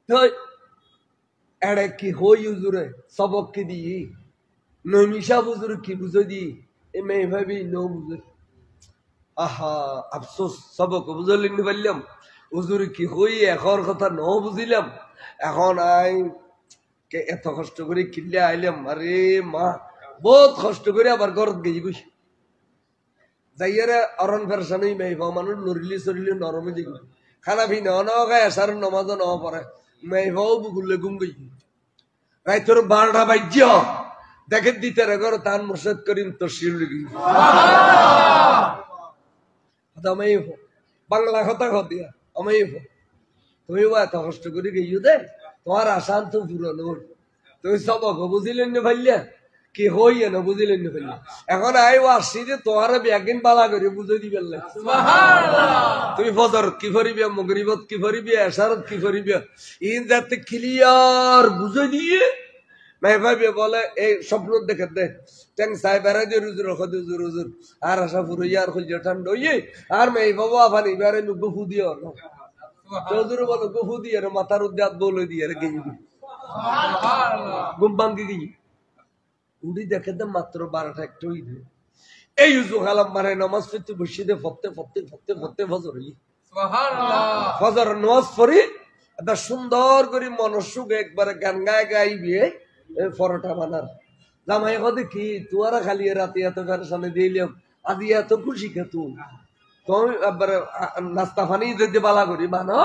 A: তো এডে কি হই হুজুরে সবক কি দি নমিশা হুজুর কি বুঝো দি এ মেয়ে ভাবি নো বুঝে আহা আফসোস সবক বুঝলিনি বললাম হুজুর কি হই এখন কথা ন বুঝিলাম এখন আই কে এত কষ্ট করে কিনলে আইলাম আরে মা বহুত কষ্ট করে আবার ঘরত গেছি গুছি যাইয়ারে অরণ ফেরসানি মেয়ে ভাও মানুষ নরিলি সরিলি নরমে দিগুলি খানা ভি ন গায় আসার নমাজ ন পরে মেয়ে ভাও বুগুলে গুম গেছি রাইতর 12টা বাজ্য দেখে দিতে রে ঘর তান মুর্শিদ করিম তো শিরলি গেছি বাংলা কথা দিয়া আমি তুমি এত কষ্ট করে গেছো দে তোমার আসান তো পুরন তুমি সবক বুঝিলেন না ভাইয়া কি হই না বুঝিলেন না ভাইয়া এখন আইও আসছি যে তোমার ব্যাগিন বালা করে বুঝে দিবেন তুমি ফজর কি করিবে মগরিবত কি করিবে এশারত কি করিবে ইন যাতে ক্লিয়ার বুঝে দিয়ে মেয়ে ভাইবে বলে এই স্বপ্ন দেখে দে ট্যাং সাহেবেরা যে রুজুর হুজুর হুজুর আর আশা পুরো ইয়ার খুঁজে ঠান্ডা হইয়ে আর মেয়ে বাবা আফানি এবারে গুফু দিয়ে চৌধুর বলো গুফু দিয়ে মাথার উদ্যাত বলে দিয়ে গেই ঘুম ভাঙ্গি গেই উড়ি দেখে দে মাত্র 12টা একটা হই দে এই উজু খালাম মানে নামাজ পড়তে বসে দে ফতে ফতে ফতে ফতে ফজর হই ফজর নামাজ পড়ি এটা সুন্দর করে মনসুখ একবারে গান গায়ে গাইবে পরোটা বানার জামাই কদে কি তুয়ারা খালি রাতে এত সামনে দিলাম আজি এত খুশি খে তুমি নাস্তা পানি যদি বালা করি বানো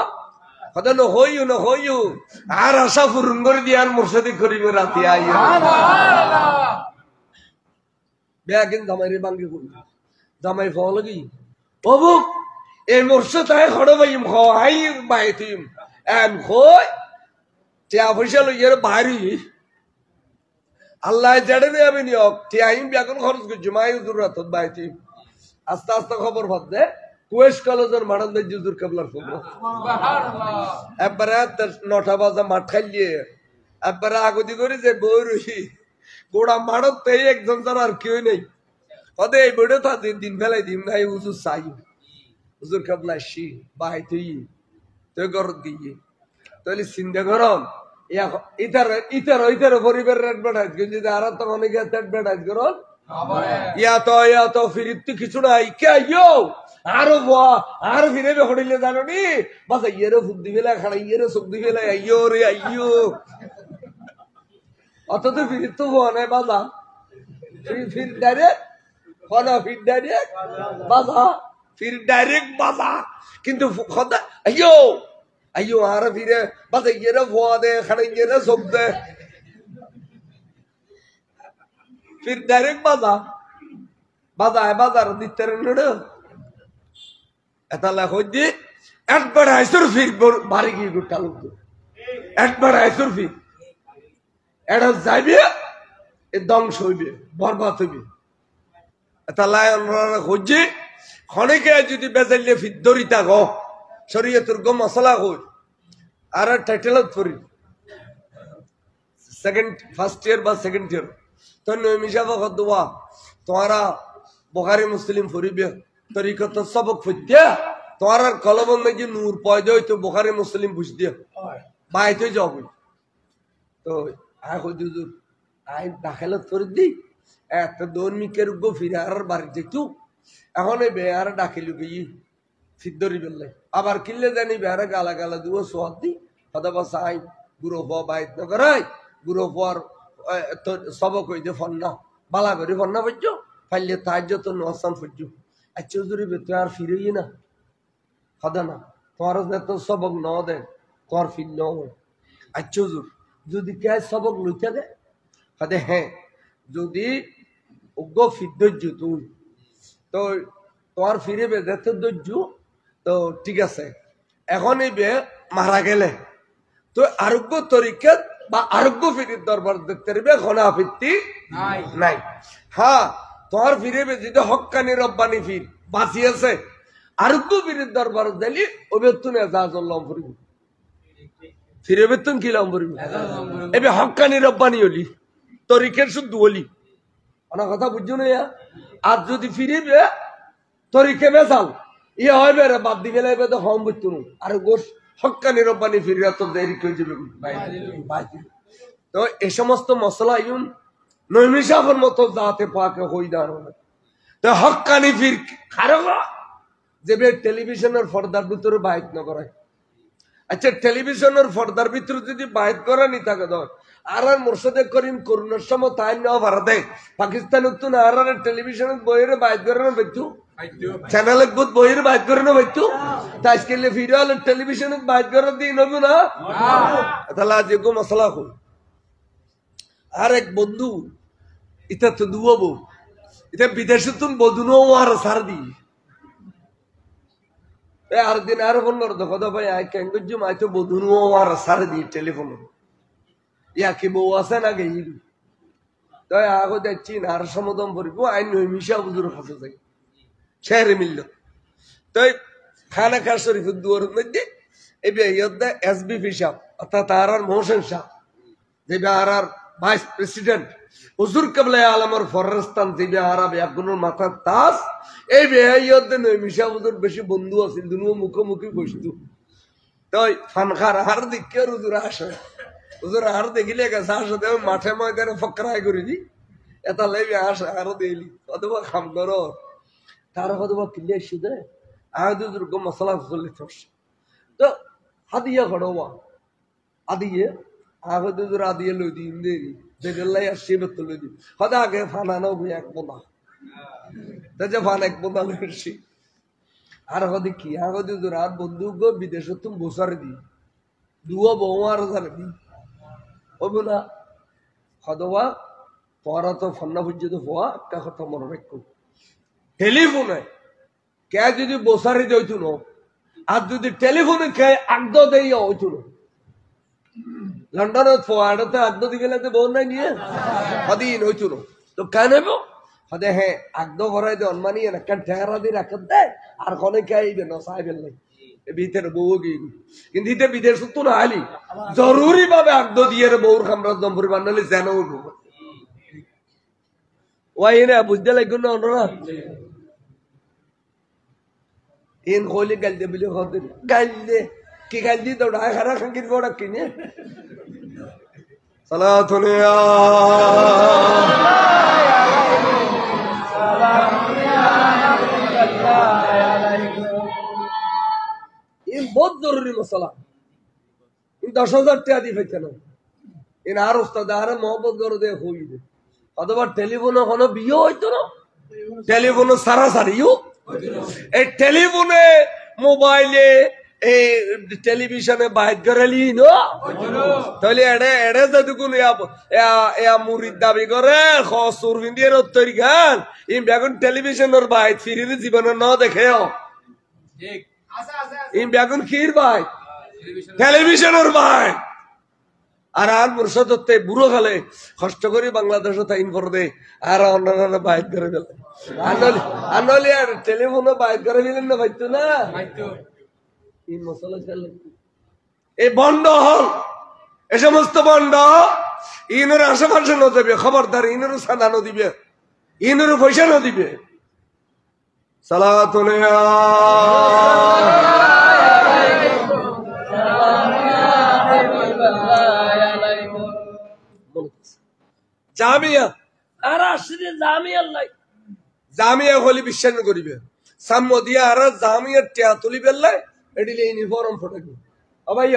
A: কথা নহইও আর আশা পূরণ করে দিয়ে আর মুর্শিদি করিব রাতে আইয়া বেয়াকিন জামাই রে বাঙ্গি করি জামাই ফল কি বাবু এই মুর্শিদ আই খড় বাইম খাই বাইতিম এন খই টিয়া পয়সা লইয়ার বাড়ি আল্লাহ জেডে আমি নিয়োগ টিয়াইম এখন খরচ করছি মাই জরুরত বাইতি আস্তে আস্তে খবর ভাবতে কুয়েস কলেজের মারান দে জুজুর কেবলার খবর একবারে 9টা বাজে মাঠ খাইলিয়ে একবারে আগতি করে যে বই রই গোড়া মারত তো একজন ছাড়া আর কেউ নেই কদে এই বইটা তো দিন ফেলাই দিন নাই হুজুর চাই হুজুর কেবলা আসি বাই তুই ঘরত গিয়ে তাহলে চিন্তা করম ইতার পরিবার অ্যাডভার্টাইজ কিন্তু আর তো অনেকে অ্যাডভার্টাইজ করন ইয়া তো ফিরিতে কিছু নাই কে ইয়ো আরো আর ফিরে হড়িলে জানো নি বাস ইয়েরে ফুট দিবে খাড়া ইয়েরে চোখ দিবে আইয়ো রে আইয়ো অত তো ফিরিত তো হওয়া নাই বাজা ফির ডাইরেক্ট হনা ফির ডাইরেক্ট বাজা ফির ডাইরেক্ট বাজা কিন্তু খোদা আইয়ো আইয়ো আর ফিরে বাস ইয়েরে ভোয়া দে খাড়া ইয়েরে চোখ দে ফির ডাইরেক্ট বাজা বাজার দিতে নড় এটা লেখ দি অ্যাডভার্টাইজার ফির বাড়ি গিয়ে গোটা লোক অ্যাডভার্টাইজার ফির এটা যাইবে এ ধ্বংস হইবে বরবাদ হইবে এটা লায়ন হজ্জি খনিকে যদি বেজাইলে ফির দরিতা গো শরীয়তের গো মশলা হই আর টাইটেলত পড়ি ফার্স্ট ইয়ার বা সেকেন্ড ইয়ার তো নমিশা বকত দোয়া তোমারা বুখারী মুসলিম পড়িবে তরিকত সবক ফুটিয়া তোমার কলম যে নূর পয়দা হইতো বুখারী মুসলিম বুঝ দিয়া বাইতে যাব তো হুজুর আই দাখিলত করে দি একটা দৈনিকের গো ফিরার বাড়ি যেতু এখন এই বেয়ার ডাকিল গিয়ে ফিদ্দরি বেললে আবার কিনলে জানি বেয়ারে গালা গালা দুও সোয়াদ দি হদা বাস আই গুরু হওয়া বাইত নগরাই গুরু হওয়ার সবক হইতে ফন্না বালা করে ফন্না পড়ছো ফাইলে তার যত নসান পড়ছো আচ্ছা হুজুরি বেতো আর ফিরেই না হদা না তোমার তো সবক ন দেন তোমার ফির ন আচ্ছা হুজুর যদি কে সবক লইতে দে হাতে হ্যাঁ যদি উগ্র ফির ধৈর্য তুই তো তোমার ফিরে বেঁধে ধৈর্য তো ঠিক আছে এখন এই বে মারা গেলে তো আরোগ্য তরিকা বা আরোগ্য ফিরির দরবার দেখতে পারবে কোনো আপত্তি নাই হ্যাঁ তোমার ফিরে যদি হক্কানি রব্বানি ফির বাঁচিয়েছে আরোগ্য ফিরির দরবার দিলি ও বেতন এজাজল্লাম ফুরিব ফিরে বেতন কি লাম ফুরিব এবার হক্কানি রব্বানি হলি তরিকের শুদ্ধ হলি অনেক কথা বুঝছো না আর যদি ফিরিবে তরিকে বেচাল ইয়ে হয় বেড়ে বাদ দি গেলে এবার তো হম বুঝতো আর গোস হক্কানি রব্বানি ফিরিয়া তো দেরি করে যাবে তো এ সমস্ত মশলা ইউন নৈমিষাফের মতো যাতে পাকে হই দাঁড়ানো তো হক্কানি ফির খারো যে টেলিভিশনের পর্দার ভিতরে বাইক না করায় আচ্ছা টেলিভিশনের পর্দার ভিতরে যদি বাইক করা নি থাকে ধর আর মোর্শেদে করিম করুণার সময় তাই নেওয়া ভাড়া দেয় পাকিস্তানের তো না আর টেলিভিশনের বইয়ের বাইক করে না বেচু চ্যানেল বহুত বইয়ের বাইক করে না বেচু তাই আজকে ফিরে হলে টেলিভিশনে বাইক করার দিয়ে নেব না তাহলে আজ এগো মশলা হল আর এক বন্ধু এটা তো দুবো এটা বিদেশে তুমি বধুনো আর সার দি আর দিন আর ফোন করতো কথা ভাই কেঙ্গজুম আইতো বধুনো আর সার দি টেলিফোন ইয়া কি বউ আছে না গে তাই আগো দেখছি আর সমদম পরিব আইন মিশা বুজুর কাছে যাই শেহরে মিলল তাই খানা খা শরীফের দুয়ারের মধ্যে এবার ইয়দ্দা এসবি সাহেব অর্থাৎ আর মোহসেন শাহ যে আর ভাইস প্রেসিডেন্ট হুজুর কাবলা আলমের ফরস্তান যে আরব একগুনের মাথার তাস এই বেহাইয়তে নয় মিশা হুজুর বেশি বন্ধু আছিল দুনো মুখোমুখি বসতো তাই ফানখার হার দেখে হুজুর আসে হুজুর হার দেখিলে গেছে আসতে মাঠে ময়দানে ফকরাই করে দি এটা লেবি আসে আরো দিলি অথবা খাম করো তার অথবা কিলে শুধু আহদ হুজুর গো মশলা চলে থাকছে তো হাদিয়া ঘড়োয়া আদিয়ে আহদ হুজুর আদিয়ে লই দিন দেরি যেগুলাই আসছে বেতন লই দি হদা আগে ফানানো বই এক বোনা যে ফান এক বোনা লইছি আর হদি কি আহদ হুজুর আর বন্ধু গো বিদেশে তুমি বসারে দি দুয়া বউ আর জানে দি ও বোনা হদবা পড়া তো ফন্না পর্যন্ত হওয়া একটা কথা মনে রাখো টেলিফোনে কে যদি বসারি দিত না আর যদি টেলিফোনে কে আগদ দেই হইত না লন্ডনের ফোয়াড়তে আগদ দি গেলে তো বউ নাই নিয়ে হদিন হইত না তো কেন হদে হ্যাঁ আগদ ভরাই দে অনমানি একটা ঠেরা দিয়ে রাখত দেয় আর কনে কে আইবে না সাহেবের নাই ভিতরে বউ গিয়ে কিন্তু এটা বিদেশ তো না আলি জরুরি ভাবে আগদ দিয়ে বউর খামরাজ দম্পরি বানালে যেন ওই না বুঝতে লাগবে না ওনারা ইন কইলে গাল দে বলে হতে গাল দে কি গাল দি তো ঢাকা খারা খাঙ্কির গোড়া কিনে সালাতুন ইয়া ইন বহুত জরুরি মশলা ইন 10,000 টাকা দি ফেছে না ইন আর উস্তাদ আর মোহাম্মদ করে দে হই দে অথবা টেলিফোনে কোনো বিয়ে হইতো না টেলিফোনে সারাসারিও এই টেলিফোনে মোবাইলে এই টেলিভিশনে বাইক করালি না তাহলে এড়ে এড়ে যদি কোন মুরিদ দাবি করে খসুর ভিন্দিয়ের তৈরি খান ইম বেগুন টেলিভিশনের বাইক ফিরিয়ে জীবনে ন দেখেও ইম বেগুন খির বাইক টেলিভিশনের বাইক আর আর মুর্শদ বুড়ো খালে কষ্ট করে বাংলাদেশে তাইন করে দে আর অন্যান্য বাইক করে ফেলে আনলি আর টেলিফোনে বাইক করে ফেলেন না ভাইতো না এই মশলা খেলে এই বন্ধ হল এ সমস্ত বন্ধ ইনের আশেপাশে ন দেবে খবরদার ইনেরও সাদানো দিবে ইনেরও পয়সা ন দিবে সালাতুন জামিয়া আর আসলে জামিয়া লাই জামিয়া হলি বিশ্বাস করিবে সাম্য দিয়া আর জামিয়া টিয়া তুলি বেললাই এডিলে ইউনিফর্ম ফটাকি ও ভাই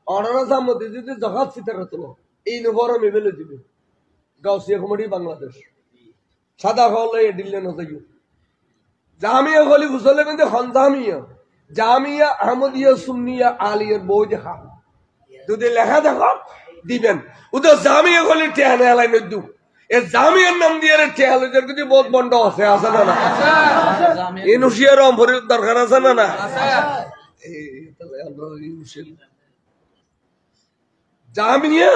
A: অনারা সাম্য দিয়ে যদি জগাত ফিতার হতো ইউনিফর্ম এবেলে দিবে গাউসিয়া কমিটি বাংলাদেশ সাদা হলে এডিলে নজাইও জামিয়া হলি বুঝলে কিন্তু হন জামিয়া জামিয়া আহমদিয়া সুন্নিয়া আলিয়ার বই দেখা যদি লেখা দেখো দিবেন ওদের জামিয়া গলি টেহানে আলাই নদু এ জামিয়ার নাম দিয়ে টেহালে যদি বহুত বন্ধ আছে না না এই নুশিয়ার অম্ভরির দরকার আছে না না জামিয়া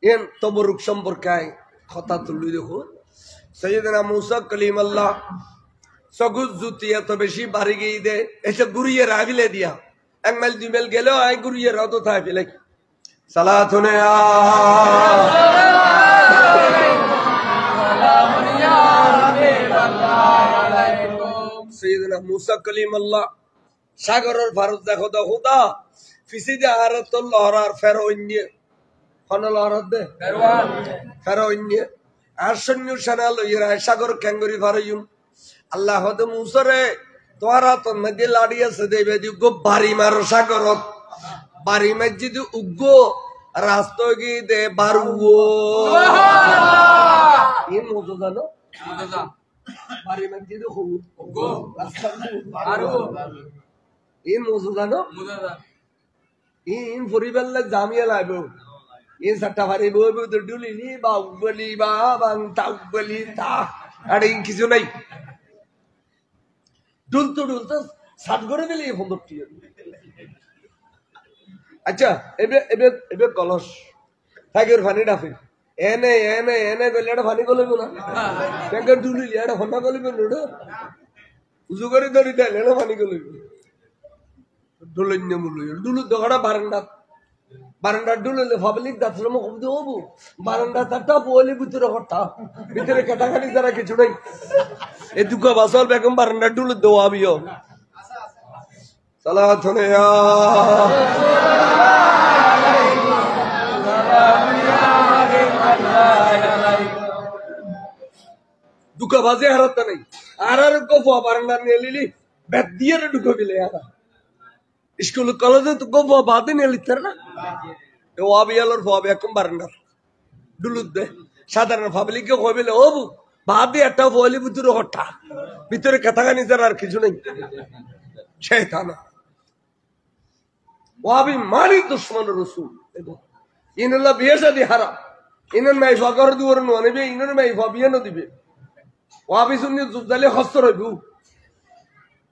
A: এন তবরুক সম্পর্কায় কথা তুলি দেখো সৈয়দনা মুসা কলিমাল্লাহ সগুজ জুতি এত বেশি বাড়ি গিয়ে দে এসে গুড়িয়ে রাগিলে দিয়া 1 মাইল 2 মাইল গেলেও আই গুড়িয়ে রাত থাই ফেলে সালাতুনে সৈয়দনা মুসা কলিমাল্লাহ সাগরের ভারত দেখো তো খুদা ফিসিদে আরত লহরার ফেরোইন্যে লহরাত দে ফেরোইন্যে আর সৈন্য সেনা লইয়া সাগর ক্যাঙ্গরি ফারইম আল্লাহ হতে মুসরে তোরা তো নদী লাড়ি আছে দেবে দি গো বাড়ি মারো সাগরত বাড়ি মসজিদ উগ্গো রাস্তা গিয়ে দে বারুগো এই মজা জানো বাড়ি মসজিদ উগ্গো রাস্তা বারুগো এই মজা জানো ইন পরিবারলে জামিয়া লাইবো ইন সাতটা ভারি বইবো তো ডুলিলি বা উগলি বা বাং তা উগলি তা আর ইন কিছু নাই ডুলতো সাত করে দিলে বন্ধুটি আচ্ছা এবে কলস থাকের ফানি ডাফে এনে গলে এটা ফানি গলিব না ট্যাঙ্কের ডুলিলি এটা ফন্না গলিব না উজু করে ধরি দেয় এটা ফানি গলিব ডুলন্য মূল্য ডুলু দোকানা বারান্ডা ডুললে পাবলিক দাঁতলে মুখ হবো বারান্ডা তারটা বলি ভিতরে কাটাকাটি তারা কিছু নাই এ দুঃখ বাসল বেগম বারান্ডা ডুল দোয়াবিও সালাতুনে দুঃখ বাজে হারাত নাই আর গফ বারান্ডা নিয়ে লিলি বেদ দিয়ে ঢুকো বিলে স্কুল কলেজে তো গফ বাদে নিয়ে লিখতে না ওয়াবিয়ালোর ফবে একম বারান্ডার ডুলুদ দে সাধারণ পাবলিককে কইলে ও বাদে একটা বলি ভিতরে কাটাকানি আর কিছু নেই শয়তান ওয়াবি মানি দুশ্মন রসুল ইনুল্লাহ বিয়ে শাদী হারাম ইনুন মাই ফকর দুয়ার ননিবে ইনুন মাই ফবিয়ে ন দিবে ওয়াবি সুন্নি জুবদালে খসর হইবু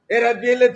A: এরা দিলে